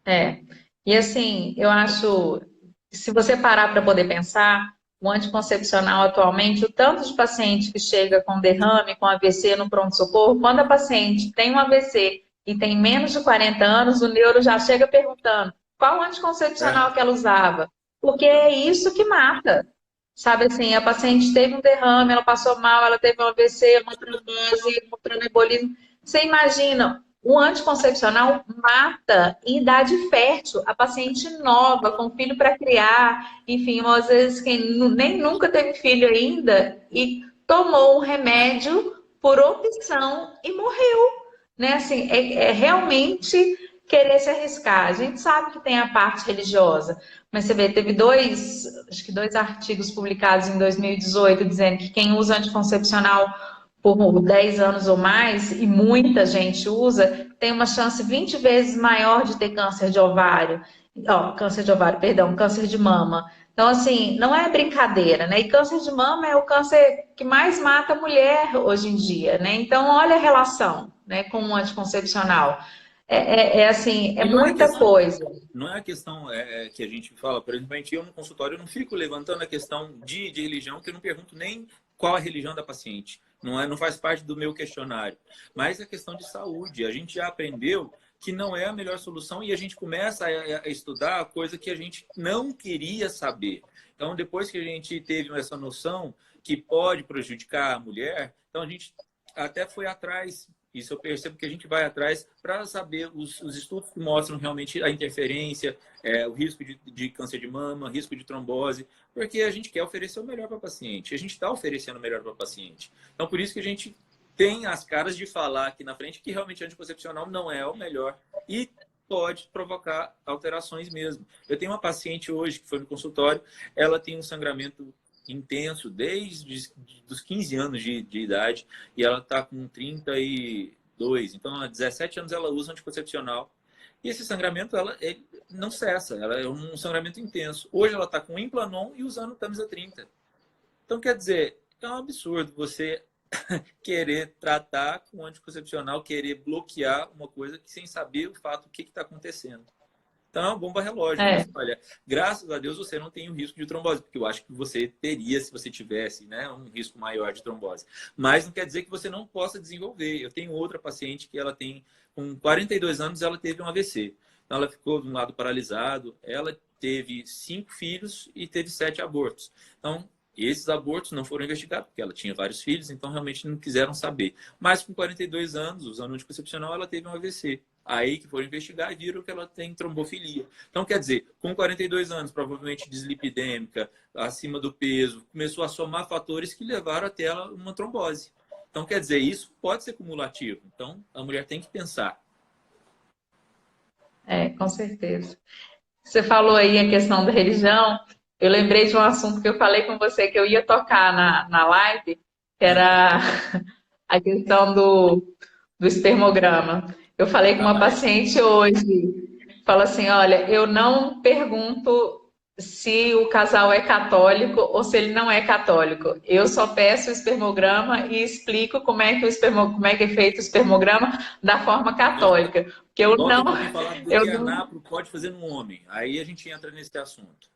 É. E assim, eu acho, se você parar para poder pensar, o anticoncepcional atualmente, o tanto de paciente que chega com derrame, com AVC no pronto-socorro, quando a paciente tem um AVC e tem menos de 40 anos, o neuro já chega perguntando qual anticoncepcional que ela usava, porque é isso que mata. Sabe assim, a paciente teve um derrame, ela passou mal, ela teve um AVC, uma trombose, um tromboembolismo. Você imagina, o anticoncepcional mata em idade fértil, a paciente nova, com filho para criar, enfim, às vezes quem nem nunca teve filho ainda e tomou um remédio por opção e morreu. Né? Assim, é realmente querer se arriscar. A gente sabe que tem a parte religiosa, mas você vê, teve acho que dois artigos publicados em 2018 dizendo que quem usa anticoncepcional por 10 anos ou mais, e muita gente usa, tem uma chance 20 vezes maior de ter câncer de ovário. Câncer de ovário, perdão, câncer de mama. Então, assim, não é brincadeira, né? E câncer de mama é o câncer que mais mata a mulher hoje em dia, né? Então, olha a relação, né, com o anticoncepcional. Assim, é E não é a muita questão, coisa. não é a questão que a gente fala, por exemplo, eu no consultório eu não fico levantando a questão de religião, que eu não pergunto nem qual a religião da paciente. Não faz parte do meu questionário. Mas a questão de saúde. A gente já aprendeu que não é a melhor solução e a gente começa a estudar coisa que a gente não queria saber. Então, depois que a gente teve essa noção que pode prejudicar a mulher, então a gente até foi atrás. Isso eu percebo que a gente vai atrás para saber os estudos que mostram realmente a interferência, o risco de câncer de mama, risco de trombose, porque a gente quer oferecer o melhor para o paciente. A gente está oferecendo o melhor para o paciente. Então, por isso que a gente tem as caras de falar aqui na frente que realmente anticoncepcional não é o melhor e pode provocar alterações mesmo. Eu tenho uma paciente hoje que foi no consultório, ela tem um sangramento intenso desde os 15 anos de idade e ela está com 32. Então, há 17 anos ela usa anticoncepcional. E esse sangramento, ele não cessa. Ela é um sangramento intenso. Hoje ela está com Implanon e usando Tamisa 30. Então, quer dizer, é um absurdo você querer tratar com anticoncepcional, querer bloquear uma coisa que sem saber o fato, o que está acontecendo. Então, é uma bomba relógio. É. Olha, graças a Deus você não tem o risco de trombose, porque eu acho que você teria se você tivesse, né, um risco maior de trombose. Mas não quer dizer que você não possa desenvolver. Eu tenho outra paciente que ela tem, com 42 anos, ela teve um AVC. Então, ela ficou de um lado paralisado. Ela teve 5 filhos e teve 7 abortos. Então, esses abortos não foram investigados, porque ela tinha vários filhos, então realmente não quiseram saber. Mas com 42 anos, usando anticoncepcional, ela teve um AVC. Aí que foram investigar e viram que ela tem trombofilia. Então, quer dizer, com 42 anos, provavelmente dislipidêmica, acima do peso, começou a somar fatores que levaram até ela uma trombose. Então, quer dizer, isso pode ser cumulativo. Então, a mulher tem que pensar. Com certeza. Você falou aí a questão da religião. Eu lembrei de um assunto que eu falei com você que eu ia tocar na live, que era a questão do espermograma. Eu falei com uma paciente hoje, fala assim, olha, eu não pergunto se o casal é católico ou se ele não é católico. Eu só peço o espermograma e explico como é que é feito o espermograma da forma católica. Porque eu Logo não... eu vou falar do que a NAPRO pode fazer no homem. Aí a gente entra nesse assunto.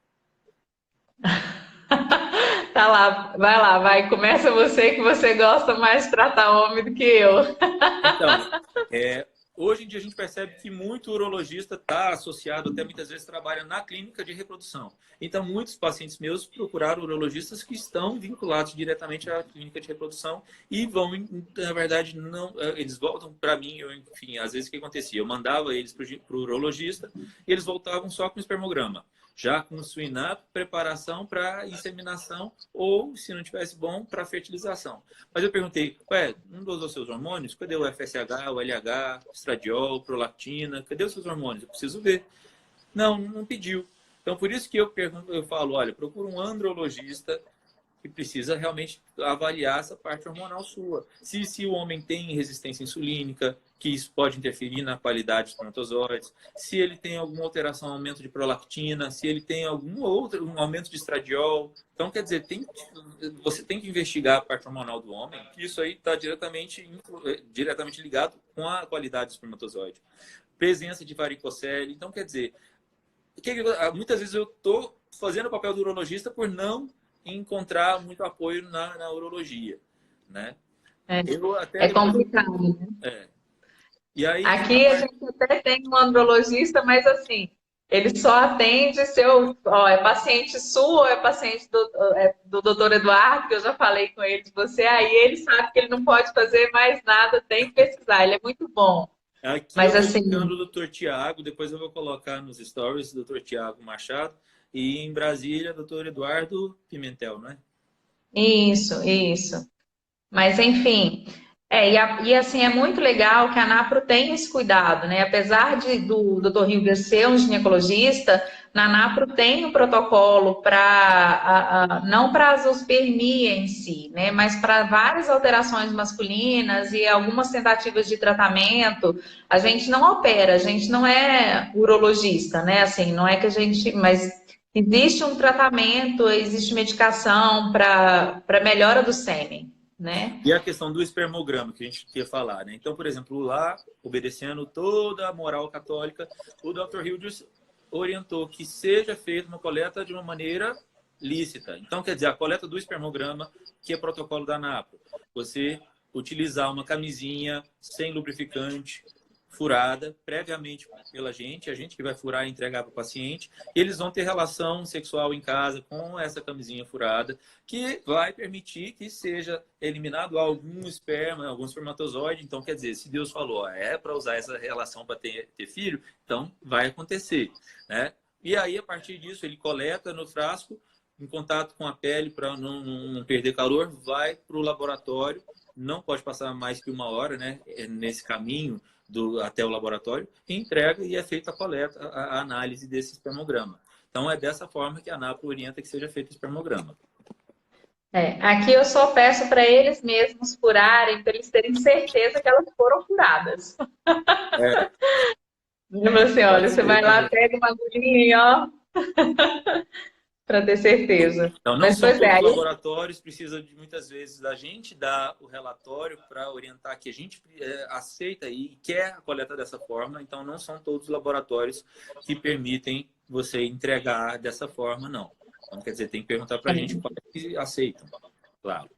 Tá lá, vai. Começa você que você gosta mais de tratar homem do que eu. Então, hoje em dia a gente percebe que muito urologista está associado, até muitas vezes trabalha na clínica de reprodução. Então, muitos pacientes meus procuraram urologistas que estão vinculados diretamente à clínica de reprodução e vão, na verdade, não, eles voltam para mim, enfim, às vezes o que acontecia? Eu mandava eles para o urologista e eles voltavam só com espermograma. Já com o suinato, preparação para inseminação ou, se não tivesse bom, para fertilização. Mas eu perguntei, não dosou seus hormônios? Cadê o FSH, o LH, estradiol, prolactina? Cadê os seus hormônios? Eu preciso ver. Não pediu. Então, por isso que eu falo, olha, procura um andrologista que precisa realmente avaliar essa parte hormonal sua. Se o homem tem resistência insulínica, que isso pode interferir na qualidade dos espermatozoides, se ele tem alguma alteração, aumento de prolactina, se ele tem um aumento de estradiol. Então, quer dizer, você tem que investigar a parte hormonal do homem, que isso aí está diretamente ligado com a qualidade do espermatozoide. Presença de varicocele. Então, quer dizer, muitas vezes eu estou fazendo o papel do urologista por não encontrar muito apoio na urologia, né? É complicado, né? E aí, aqui a gente até tem um andrologista, mas assim, ele só atende se é paciente sua ou é paciente do doutor Eduardo, que eu já falei com ele de você, aí ele sabe que ele não pode fazer mais nada, tem que pesquisar, ele é muito bom. Aqui mas eu assim, estou o doutor Tiago, depois eu vou colocar nos stories o doutor Tiago Machado, e em Brasília, doutor Eduardo Pimentel, não é? Isso. Mas, enfim, e assim, é muito legal que a NAPRO tem esse cuidado, né? Apesar do Dr. Hilger ser um ginecologista, na NAPRO tem um protocolo para, não para a zoospermia em si, né? Mas para várias alterações masculinas e algumas tentativas de tratamento. A gente não opera, a gente não é urologista, né? Assim, não é que a gente... Mas existe um tratamento, existe medicação para melhora do sêmen, né? E a questão do espermograma, que a gente queria falar, né? Então, por exemplo, lá, obedecendo toda a moral católica, o Dr. Hilders orientou que seja feita uma coleta de uma maneira lícita. Então, quer dizer, a coleta do espermograma, que é protocolo da ANAPO, você utilizar uma camisinha sem lubrificante, furada previamente pela gente, a gente que vai furar e entregar para o paciente, e eles vão ter relação sexual em casa com essa camisinha furada, que vai permitir que seja eliminado algum esperma, algum espermatozoide. Então, quer dizer, se Deus falou, é para usar essa relação para ter filho, então vai acontecer, né? E aí, a partir disso, ele coleta no frasco, em contato com a pele para não perder calor, vai para o laboratório, não pode passar mais que 1 hora, né? Nesse caminho até o laboratório, e entrega e é feita a coleta, a análise desse espermograma. Então, é dessa forma que a ANAPO orienta que seja feito o espermograma. Aqui eu só peço para eles mesmos furarem, para eles terem certeza que elas foram furadas. É, Tipo assim, olha, pode você ser vai lá, também. pega uma agulhinha, ó, para ter certeza. Então, não Mas, são pois é, todos os aí, laboratórios, precisa de muitas vezes da gente dar o relatório para orientar que a gente aceita e quer a coleta dessa forma. Então, não são todos os laboratórios que permitem você entregar dessa forma, não. Então, quer dizer, tem que perguntar para a gente quais que aceitam, claro.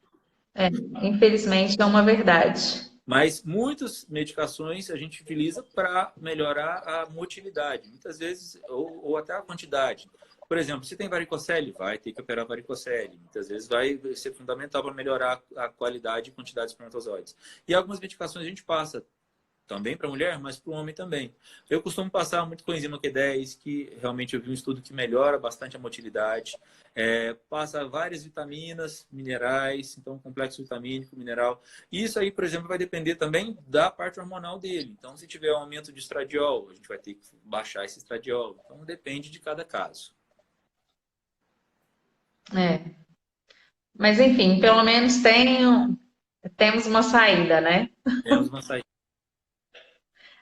é, infelizmente, é uma verdade. Mas muitas medicações a gente utiliza para melhorar a motilidade, muitas vezes, ou até a quantidade. Por exemplo, se tem varicocele, vai ter que operar varicocele. Muitas vezes vai ser fundamental para melhorar a qualidade e quantidade de espermatozoides. E algumas medicações a gente passa também para mulher, mas para o homem também. Eu costumo passar muito coenzima Q10, que realmente eu vi um estudo que melhora bastante a motilidade. Passa várias vitaminas, minerais, então complexo vitamínico, mineral. E isso aí, por exemplo, vai depender também da parte hormonal dele. Então, se tiver um aumento de estradiol, a gente vai ter que baixar esse estradiol. Então, depende de cada caso. É. Mas, enfim, pelo menos temos uma saída, né? Temos uma saída.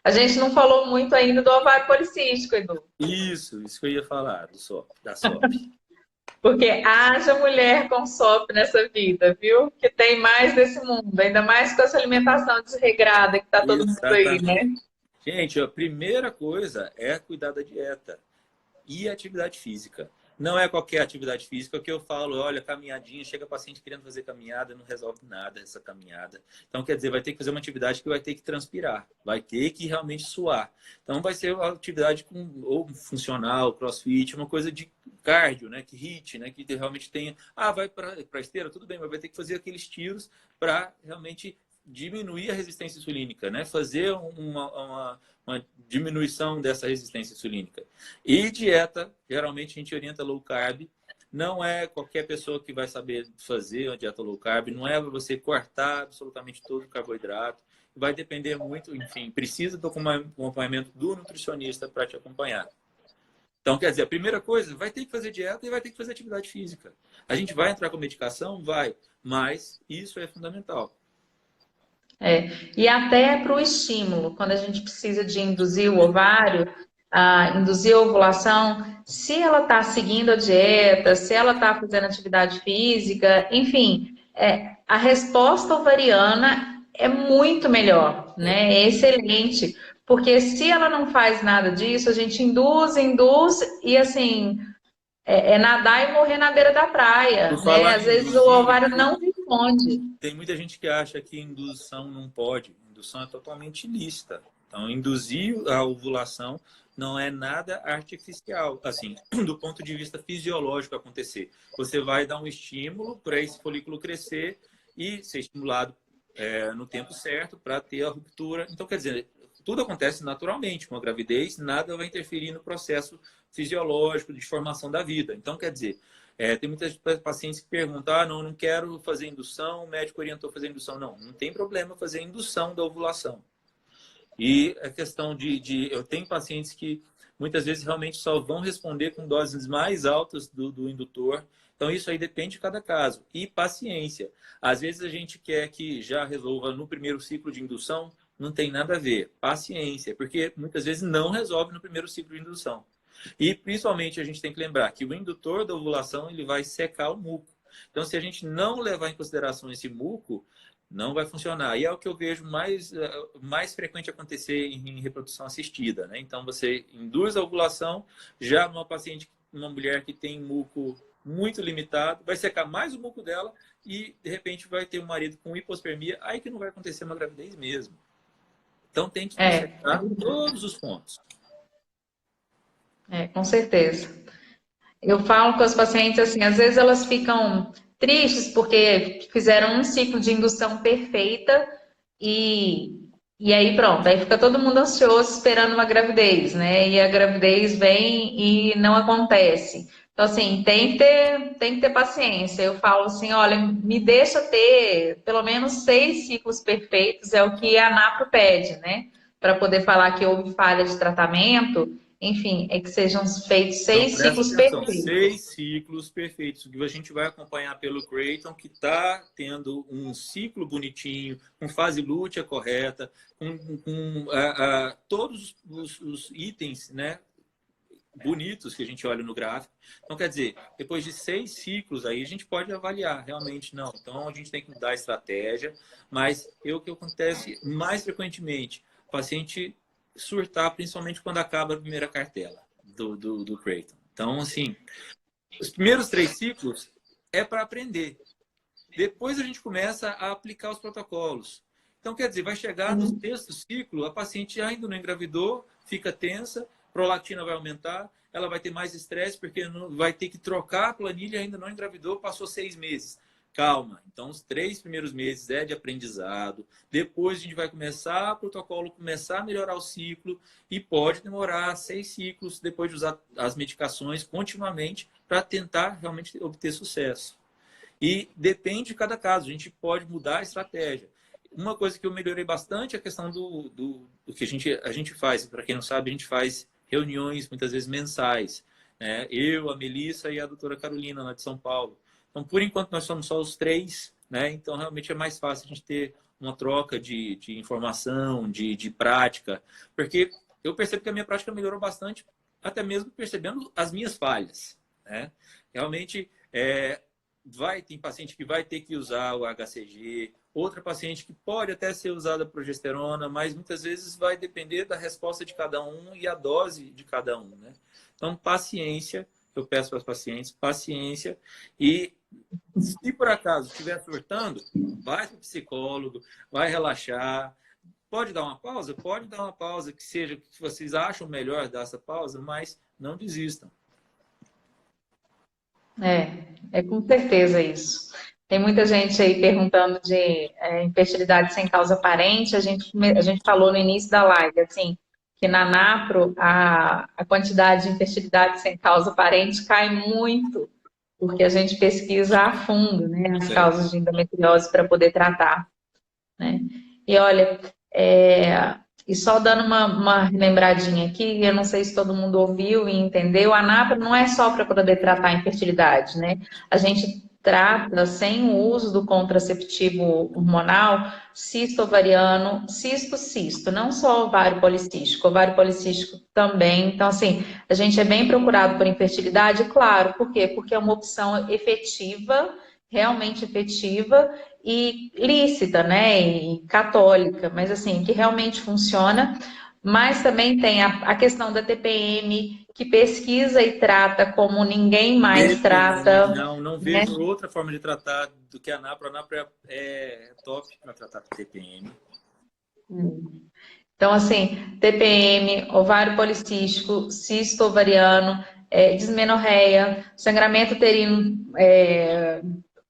A gente não falou muito ainda do ovário policístico, Edu. Isso que eu ia falar, do SOP, da SOP. Porque haja mulher com SOP nessa vida, viu? Que tem mais desse mundo, ainda mais com essa alimentação desregrada que tá todo mundo aí, né? Exatamente. Gente, a primeira coisa é cuidar da dieta e atividade física. Não é qualquer atividade física que eu falo, olha, caminhadinha, chega paciente querendo fazer caminhada, não resolve nada essa caminhada. Então, quer dizer, vai ter que fazer uma atividade que vai ter que transpirar, vai ter que realmente suar. Então, vai ser uma atividade ou funcional, crossfit, uma coisa de cardio, né, que HIIT, né, que realmente tenha... Ah, vai para esteira, tudo bem, mas vai ter que fazer aqueles tiros para realmente diminuir a resistência insulínica, né? Fazer uma diminuição dessa resistência insulínica. E dieta, geralmente a gente orienta low carb. Não é qualquer pessoa que vai saber fazer uma dieta low carb. Não é você cortar absolutamente todo o carboidrato. Vai depender muito, enfim, precisa do acompanhamento do nutricionista para te acompanhar. Então, quer dizer, a primeira coisa, vai ter que fazer dieta e vai ter que fazer atividade física. A gente vai entrar com medicação? Vai. Mas isso é fundamental. E até para o estímulo, quando a gente precisa de induzir o ovário, induzir a ovulação, se ela está seguindo a dieta, se ela está fazendo atividade física, enfim, a resposta ovariana é muito melhor, né? É excelente, porque se ela não faz nada disso, a gente induz e assim é nadar e morrer na beira da praia, Por né? falar Às em vezes o induzir, ovário não responde. tem muita gente que acha que indução não pode. Indução é totalmente lícita. Então, induzir a ovulação não é nada artificial, assim, do ponto de vista fisiológico acontecer. Você vai dar um estímulo para esse folículo crescer e ser estimulado no tempo certo para ter a ruptura. Então, quer dizer, tudo acontece naturalmente com a gravidez, nada vai interferir no processo fisiológico de formação da vida. Então, quer dizer, tem muitas pacientes que perguntam, não quero fazer indução, o médico orientou a fazer indução. Não tem problema fazer indução da ovulação. E a questão eu tenho pacientes que muitas vezes realmente só vão responder com doses mais altas do indutor. Então, isso aí depende de cada caso. E paciência. Às vezes a gente quer que já resolva no primeiro ciclo de indução, não tem nada a ver. Paciência, porque muitas vezes não resolve no primeiro ciclo de indução. E principalmente a gente tem que lembrar que o indutor da ovulação ele vai secar o muco. Então, se a gente não levar em consideração esse muco, não vai funcionar. E é o que eu vejo mais frequente acontecer em reprodução assistida, né? Então, você induz a ovulação, já numa paciente, uma mulher que tem muco muito limitado, vai secar mais o muco dela e, de repente, vai ter um marido com hipospermia, aí que não vai acontecer uma gravidez mesmo. Então, tem que consertar todos os pontos. Com certeza. Eu falo com as pacientes assim, às vezes elas ficam tristes porque fizeram um ciclo de indução perfeita e aí pronto, aí fica todo mundo ansioso esperando uma gravidez, né? E a gravidez vem e não acontece. Então, assim, tem que ter paciência. Eu falo assim, olha, me deixa ter pelo menos 6 ciclos perfeitos, é o que a ANAPRO pede, né? Para poder falar que houve falha de tratamento. enfim, é que sejam feitos Então, 6 presta ciclos atenção, perfeitos. 6 ciclos perfeitos, que a gente vai acompanhar pelo Creighton, que está tendo um ciclo bonitinho, com fase lútea correta, com todos os itens, né, bonitos que a gente olha no gráfico. Então, quer dizer, depois de 6 ciclos aí, a gente pode avaliar, realmente não. Então, a gente tem que mudar a estratégia, mas o que acontece mais frequentemente, o paciente surtar, principalmente quando acaba a primeira cartela do Creighton. Então, assim, os primeiros 3 ciclos é para aprender. Depois a gente começa a aplicar os protocolos. Então, quer dizer, vai chegar no 6º ciclo, a paciente ainda não engravidou, fica tensa, prolactina vai aumentar, ela vai ter mais estresse porque vai ter que trocar a planilha, ainda não engravidou, passou 6 meses. Calma. Então, os 3 primeiros meses é de aprendizado. Depois a gente vai começar o protocolo, começar a melhorar o ciclo e pode demorar 6 ciclos depois de usar as medicações continuamente para tentar realmente obter sucesso. E depende de cada caso, a gente pode mudar a estratégia. Uma coisa que eu melhorei bastante é a questão do que a gente faz. Para quem não sabe, a gente faz reuniões, muitas vezes mensais, né? Eu, a Melissa e a doutora Carolina, lá de São Paulo. Então, por enquanto, nós somos só os 3, né? Então, realmente é mais fácil a gente ter uma troca de informação, de prática. Porque eu percebo que a minha prática melhorou bastante, até mesmo percebendo as minhas falhas, né? Realmente, tem paciente que vai ter que usar o HCG, outra paciente que pode até ser usada a progesterona, mas muitas vezes vai depender da resposta de cada um e a dose de cada um, né? Então, paciência, eu peço para os pacientes, paciência, e se por acaso estiver surtando, vai para o psicólogo, vai relaxar. Pode dar uma pausa? Pode dar uma pausa, que seja que vocês acham melhor dar essa pausa, mas não desistam. É com certeza isso. Tem muita gente aí perguntando de infertilidade sem causa aparente. A gente falou no início da live, assim, que na NAPRO a quantidade de infertilidade sem causa aparente cai muito, porque a gente pesquisa a fundo, né, as causas de endometriose para poder tratar, né? E olha, e só dando uma lembradinha aqui, eu não sei se todo mundo ouviu e entendeu, a NAPRA não é só para poder tratar a infertilidade, né? A gente trata, sem o uso do contraceptivo hormonal, cisto ovariano, cisto, não só ovário policístico também. Então, assim, a gente é bem procurado por infertilidade, claro, por quê? Porque é uma opção efetiva, realmente efetiva, e lícita, né, e católica, mas assim, que realmente funciona. Mas também tem a questão da TPM, que pesquisa e trata como ninguém mais TPM, trata, não né? vejo outra forma de tratar do que a NAPRO. A NAPRO é top para tratar TPM. Então, assim, TPM, ovário policístico, cisto ovariano, dismenorreia, sangramento uterino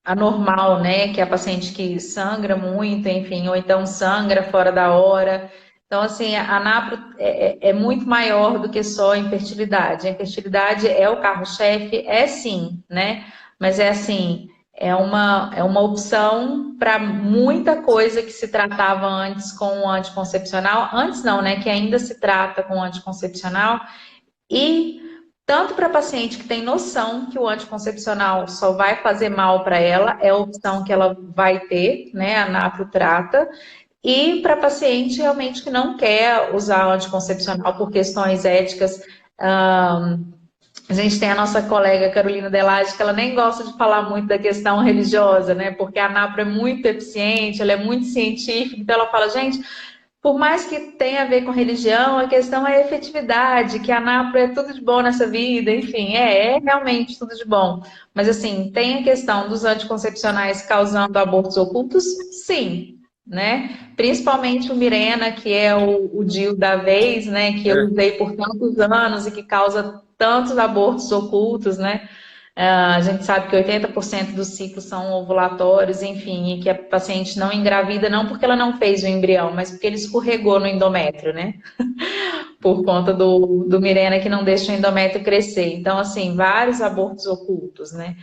anormal, né? Que é a paciente que sangra muito, enfim, ou então sangra fora da hora. Então, assim, a NAPRO é muito maior do que só a infertilidade. A infertilidade é o carro-chefe, é sim, né? Mas é assim, é uma opção para muita coisa que se tratava antes com o anticoncepcional. Antes não, né? Que ainda se trata com o anticoncepcional. E tanto para paciente que tem noção que o anticoncepcional só vai fazer mal para ela, é a opção que ela vai ter, né? A NAPRO trata. E para paciente realmente que não quer usar o anticoncepcional por questões éticas. A gente tem a nossa colega Carolina Delage, que ela nem gosta de falar muito da questão religiosa, né? Porque a NAPRO é muito eficiente, ela é muito científica, então ela fala, gente, por mais que tenha a ver com religião, a questão é a efetividade, que a NAPRO é tudo de bom nessa vida, enfim, é realmente tudo de bom. Mas, assim, tem a questão dos anticoncepcionais causando abortos ocultos? Sim, né? Principalmente o Mirena, que é o DIU da vez, né? Que eu usei por tantos anos e que causa tantos abortos ocultos, né? A gente sabe que 80% dos ciclos são ovulatórios, enfim, e que a paciente não engravida não porque ela não fez o embrião, mas porque ele escorregou no endométrio, né? Por conta do Mirena que não deixa o endométrio crescer. Então, assim, vários abortos ocultos, né?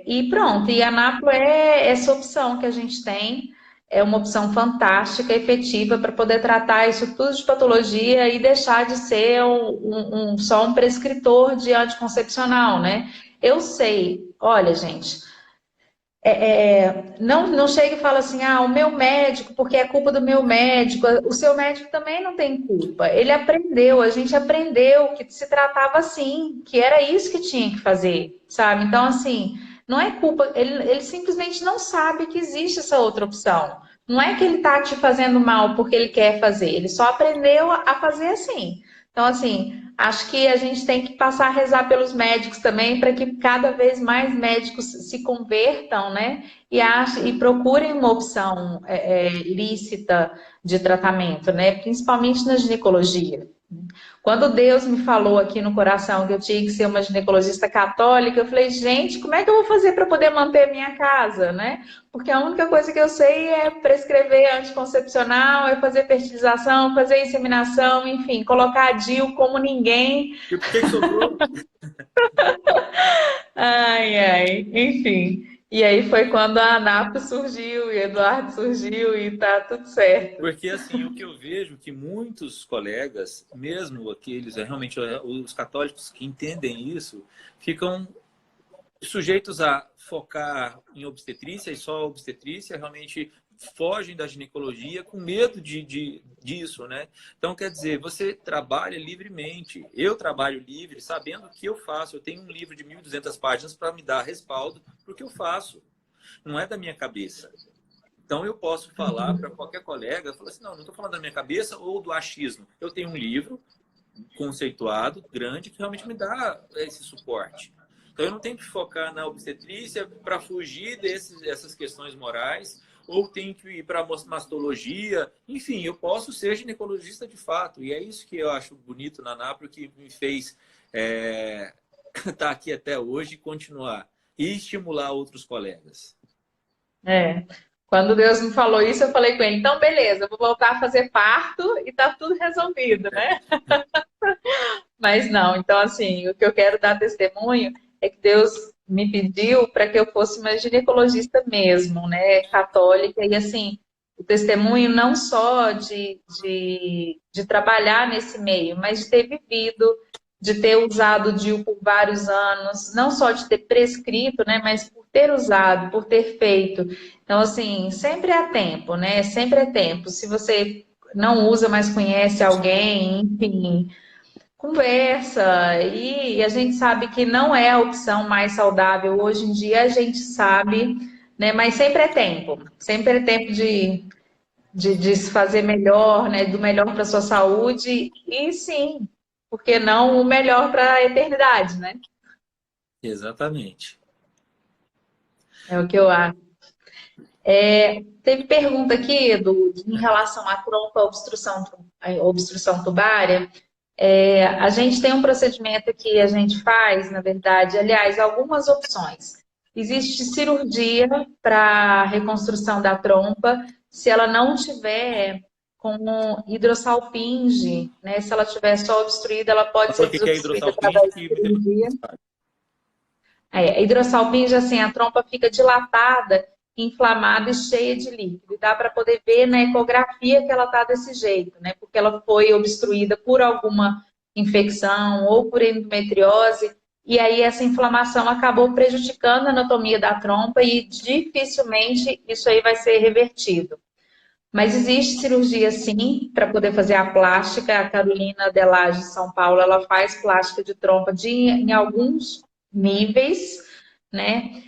E pronto, e a NAPRO é essa opção que a gente tem. é uma opção fantástica, efetiva para poder tratar isso tudo de patologia e deixar de ser só um prescritor de anticoncepcional, né? Eu sei, olha, gente, não chega e fala assim, o meu médico, porque é culpa do meu médico. O seu médico também não tem culpa. Ele aprendeu, a gente aprendeu que se tratava assim, que era isso que tinha que fazer, sabe? Então, assim, não é culpa, ele simplesmente não sabe que existe essa outra opção. Não é que ele está te fazendo mal porque ele quer fazer, ele só aprendeu a fazer assim. Então, assim, acho que a gente tem que passar a rezar pelos médicos também, para que cada vez mais médicos se convertam, né? E procurem uma opção lícita de tratamento, né? Principalmente na ginecologia. Quando Deus me falou aqui no coração que eu tinha que ser uma ginecologista católica, eu falei, gente, como é que eu vou fazer para poder manter minha casa, né? Porque a única coisa que eu sei é prescrever anticoncepcional, é fazer fertilização, fazer inseminação, enfim, colocar a DIU como ninguém. E por que sobrou? Ai, ai, enfim. E aí foi quando a ANAP surgiu, e Eduardo surgiu, e tá tudo certo. Porque, assim, o que eu vejo que muitos colegas, mesmo aqueles, realmente os católicos que entendem isso, ficam sujeitos a focar em obstetrícia e só obstetrícia, realmente fogem da ginecologia com medo disso, né? Então, quer dizer, você trabalha livremente. Eu trabalho livre, sabendo o que eu faço. Eu tenho um livro de 1.200 páginas para me dar respaldo para o que eu faço. Não é da minha cabeça. Então, eu posso falar para qualquer colega, falar assim, não estou falando da minha cabeça ou do achismo. Eu tenho um livro conceituado, grande, que realmente me dá esse suporte. Então, eu não tenho que focar na obstetrícia para fugir dessas questões morais, ou tenho que ir para a mastologia. Enfim, eu posso ser ginecologista de fato. E é isso que eu acho bonito na NAPRO, que me fez estar aqui até hoje e continuar. E estimular outros colegas. Quando Deus me falou isso, eu falei com ele, então beleza, eu vou voltar a fazer parto e tá tudo resolvido, né? Mas não, então assim, o que eu quero dar testemunho é que Deus me pediu para que eu fosse uma ginecologista mesmo, né, católica, e assim, o testemunho não só de trabalhar nesse meio, mas de ter vivido, de ter usado o DIU por vários anos, não só de ter prescrito, né, mas por ter usado, por ter feito. Então, assim, sempre é tempo, né, sempre é tempo. Se você não usa, mas conhece alguém, enfim, conversa, e a gente sabe que não é a opção mais saudável. Hoje em dia a gente sabe, né? Mas sempre é tempo de se fazer melhor, né? Do melhor para a sua saúde, e sim, porque não o melhor para a eternidade, né? Exatamente. É o que eu acho. Teve pergunta aqui, Edu, em relação à trompa obstrução tubária. A gente tem um procedimento que a gente faz, na verdade, aliás, algumas opções. Existe cirurgia para reconstrução da trompa, se ela não tiver com hidrossalpinge, né? Se ela tiver só obstruída, ela pode Falou ser o que é desobstruída hidrossalpinge através de que cirurgia. Hidrossalpinge, assim, a trompa fica dilatada, inflamada e cheia de líquido. E dá para poder ver na ecografia que ela está desse jeito, né? Porque ela foi obstruída por alguma infecção ou por endometriose. E aí essa inflamação acabou prejudicando a anatomia da trompa e dificilmente isso aí vai ser revertido. Mas existe cirurgia sim, para poder fazer a plástica. A Carolina Delage de São Paulo, ela faz plástica de trompa em alguns níveis, né?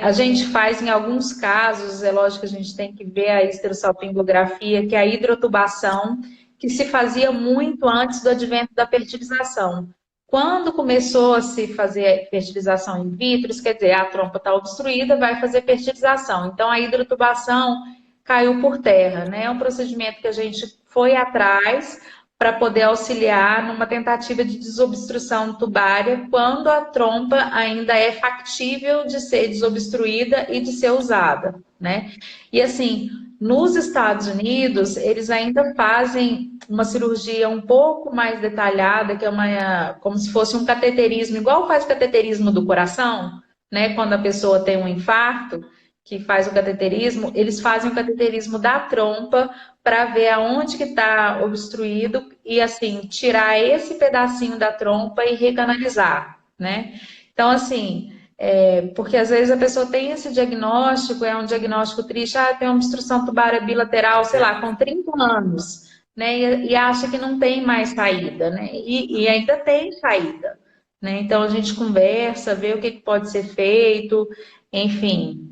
A gente faz em alguns casos, é lógico que a gente tem que ver a esterossalpingografia, que é a hidrotubação, que se fazia muito antes do advento da fertilização. Quando começou a se fazer fertilização in vitro, isso quer dizer, a trompa está obstruída, vai fazer fertilização. Então, a hidrotubação caiu por terra, né? É um procedimento que a gente foi atrás para poder auxiliar numa tentativa de desobstrução tubária quando a trompa ainda é factível de ser desobstruída e de ser usada, né? E assim, nos Estados Unidos, eles ainda fazem uma cirurgia um pouco mais detalhada, que é como se fosse um cateterismo, igual faz o cateterismo do coração, né? Quando a pessoa tem um infarto, que faz o cateterismo, eles fazem o cateterismo da trompa para ver aonde que está obstruído e, assim, tirar esse pedacinho da trompa e recanalizar, né? Então, assim, porque às vezes a pessoa tem esse diagnóstico, é um diagnóstico triste, tem uma obstrução tubular bilateral, sei lá, com 30 anos, né? E acha que não tem mais saída, né? E ainda tem saída, né? Então a gente conversa, vê o que pode ser feito, enfim.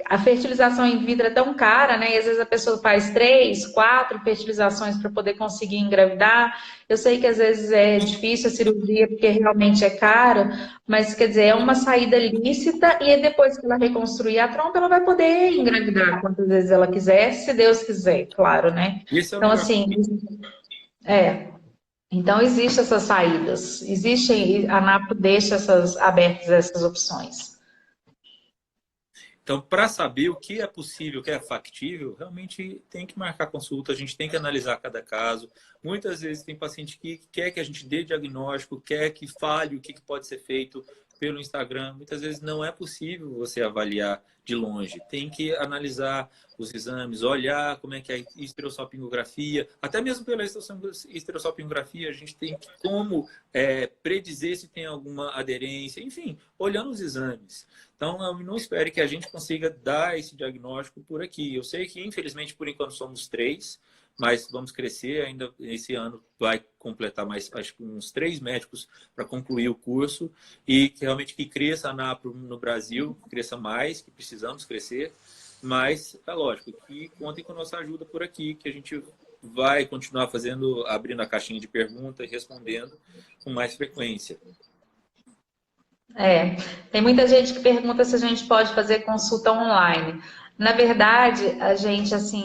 A fertilização in vitro é tão cara, né? E às vezes a pessoa faz 3, 4 fertilizações para poder conseguir engravidar. Eu sei que às vezes é difícil a cirurgia porque realmente é cara, mas quer dizer, é uma saída lícita e depois que ela reconstruir a trompa, ela vai poder engravidar quantas vezes ela quiser, se Deus quiser, claro, né? Esse é o Então, melhor. assim, é. Então, existem essas saídas, existe, a ANAPO deixa abertas essas opções. Então, para saber o que é possível, o que é factível, realmente tem que marcar consulta, a gente tem que analisar cada caso. Muitas vezes tem paciente que quer que a gente dê diagnóstico, quer que fale o que pode ser feito pelo Instagram. Muitas vezes não é possível você avaliar de longe. Tem que analisar os exames, olhar como é que é a esterossalpingografia. Até mesmo pela esterossalpingografia, a gente tem como predizer se tem alguma aderência. Enfim, olhando os exames. Então, não espere que a gente consiga dar esse diagnóstico por aqui. Eu sei que, infelizmente, por enquanto somos 3, mas vamos crescer. Ainda esse ano vai completar mais, acho que uns 3 médicos para concluir o curso e que realmente que cresça a ANAPRO no Brasil, que cresça mais, que precisamos crescer. Mas, é lógico, que contem com a nossa ajuda por aqui, que a gente vai continuar abrindo a caixinha de perguntas e respondendo com mais frequência. Tem muita gente que pergunta se a gente pode fazer consulta online. Na verdade,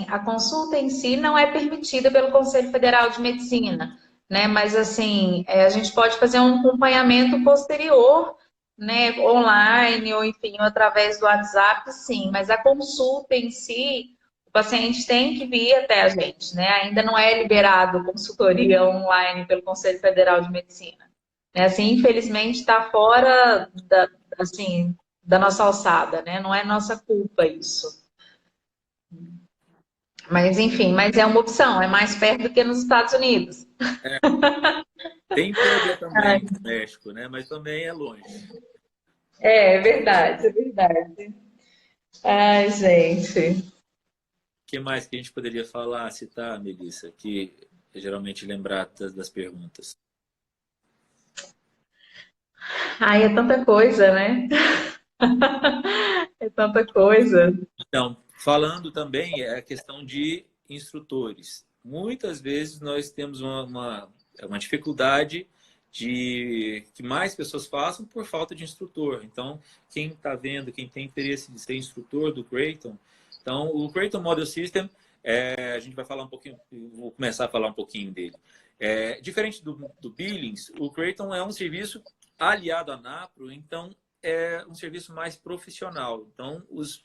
a consulta em si não é permitida pelo Conselho Federal de Medicina, né? Mas, assim, a gente pode fazer um acompanhamento posterior, né? Online ou, enfim, através do WhatsApp, sim. Mas a consulta em si, o paciente tem que vir até a gente, né? Ainda não é liberado consultoria online pelo Conselho Federal de Medicina. Assim, infelizmente, está fora assim, da nossa alçada, né? Não é nossa culpa isso. Mas, enfim, mas é uma opção, é mais perto do que nos Estados Unidos. Tem PB também no México, né? Mas também é longe. É verdade, é verdade. Ai, gente. O que mais que a gente poderia falar, citar, Melissa, que geralmente lembrar das perguntas? Ai, é tanta coisa, né? É tanta coisa. Então, falando também é a questão de instrutores. Muitas vezes nós temos uma dificuldade de que mais pessoas façam por falta de instrutor. Então, quem está vendo, quem tem interesse de ser instrutor do Creighton, então o Creighton Model System, a gente vai falar um pouquinho, vou começar a falar um pouquinho dele. Diferente do Billings, o Creighton é um serviço aliado à NAPRO, então é um serviço mais profissional. Então, os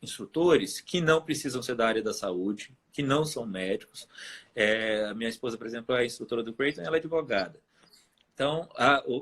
instrutores que não precisam ser da área da saúde, que não são médicos. A minha esposa, por exemplo, é instrutora do Creighton, ela é advogada. Então,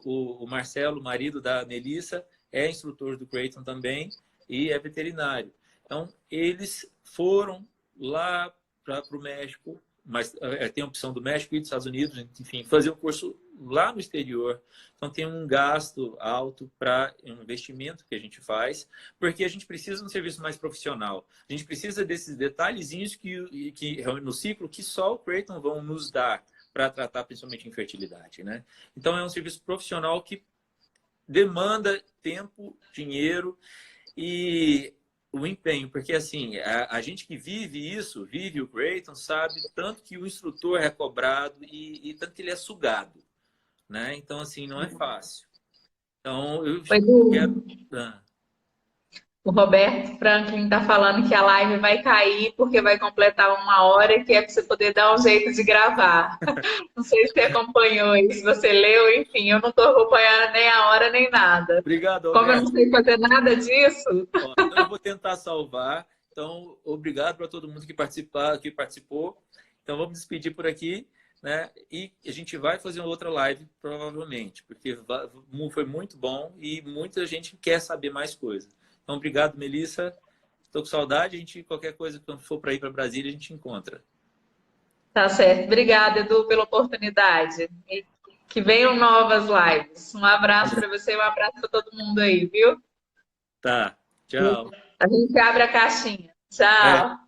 o Marcelo, marido da Melissa, é instrutor do Creighton também e é veterinário. Então, eles foram lá para o México, mas tem a opção do México e dos Estados Unidos, enfim, fazer um curso lá no exterior. Então, tem um gasto alto para um investimento que a gente faz, porque a gente precisa de um serviço mais profissional. A gente precisa desses detalhezinhos que no ciclo que só o Creighton vão nos dar para tratar principalmente infertilidade, né? Então, é um serviço profissional que demanda tempo, dinheiro e o empenho, porque assim, a gente que vive isso, vive o Creighton, sabe tanto que o instrutor é cobrado e tanto que ele é sugado, né? Então, assim, não é fácil. Então, eu quero... O Roberto Franklin está falando que a live vai cair porque vai completar 1 hora, que é para você poder dar um jeito de gravar. Não sei se você acompanhou isso, se você leu, enfim, eu não estou acompanhando nem a hora nem nada. Obrigado, Como eu não Roberto. sei fazer nada disso. Ó, então eu vou tentar salvar. Então, obrigado para todo mundo que participou. Então, vamos despedir por aqui, né? E a gente vai fazer uma outra live, provavelmente, porque foi muito bom e muita gente quer saber mais coisas. Então, obrigado, Melissa. Estou com saudade. A gente, qualquer coisa, quando for para ir para Brasília, a gente encontra. Tá certo. Obrigada, Edu, pela oportunidade. E que venham novas lives. Um abraço para você e um abraço para todo mundo aí, viu? Tá. Tchau. A gente abre a caixinha. É. Tchau.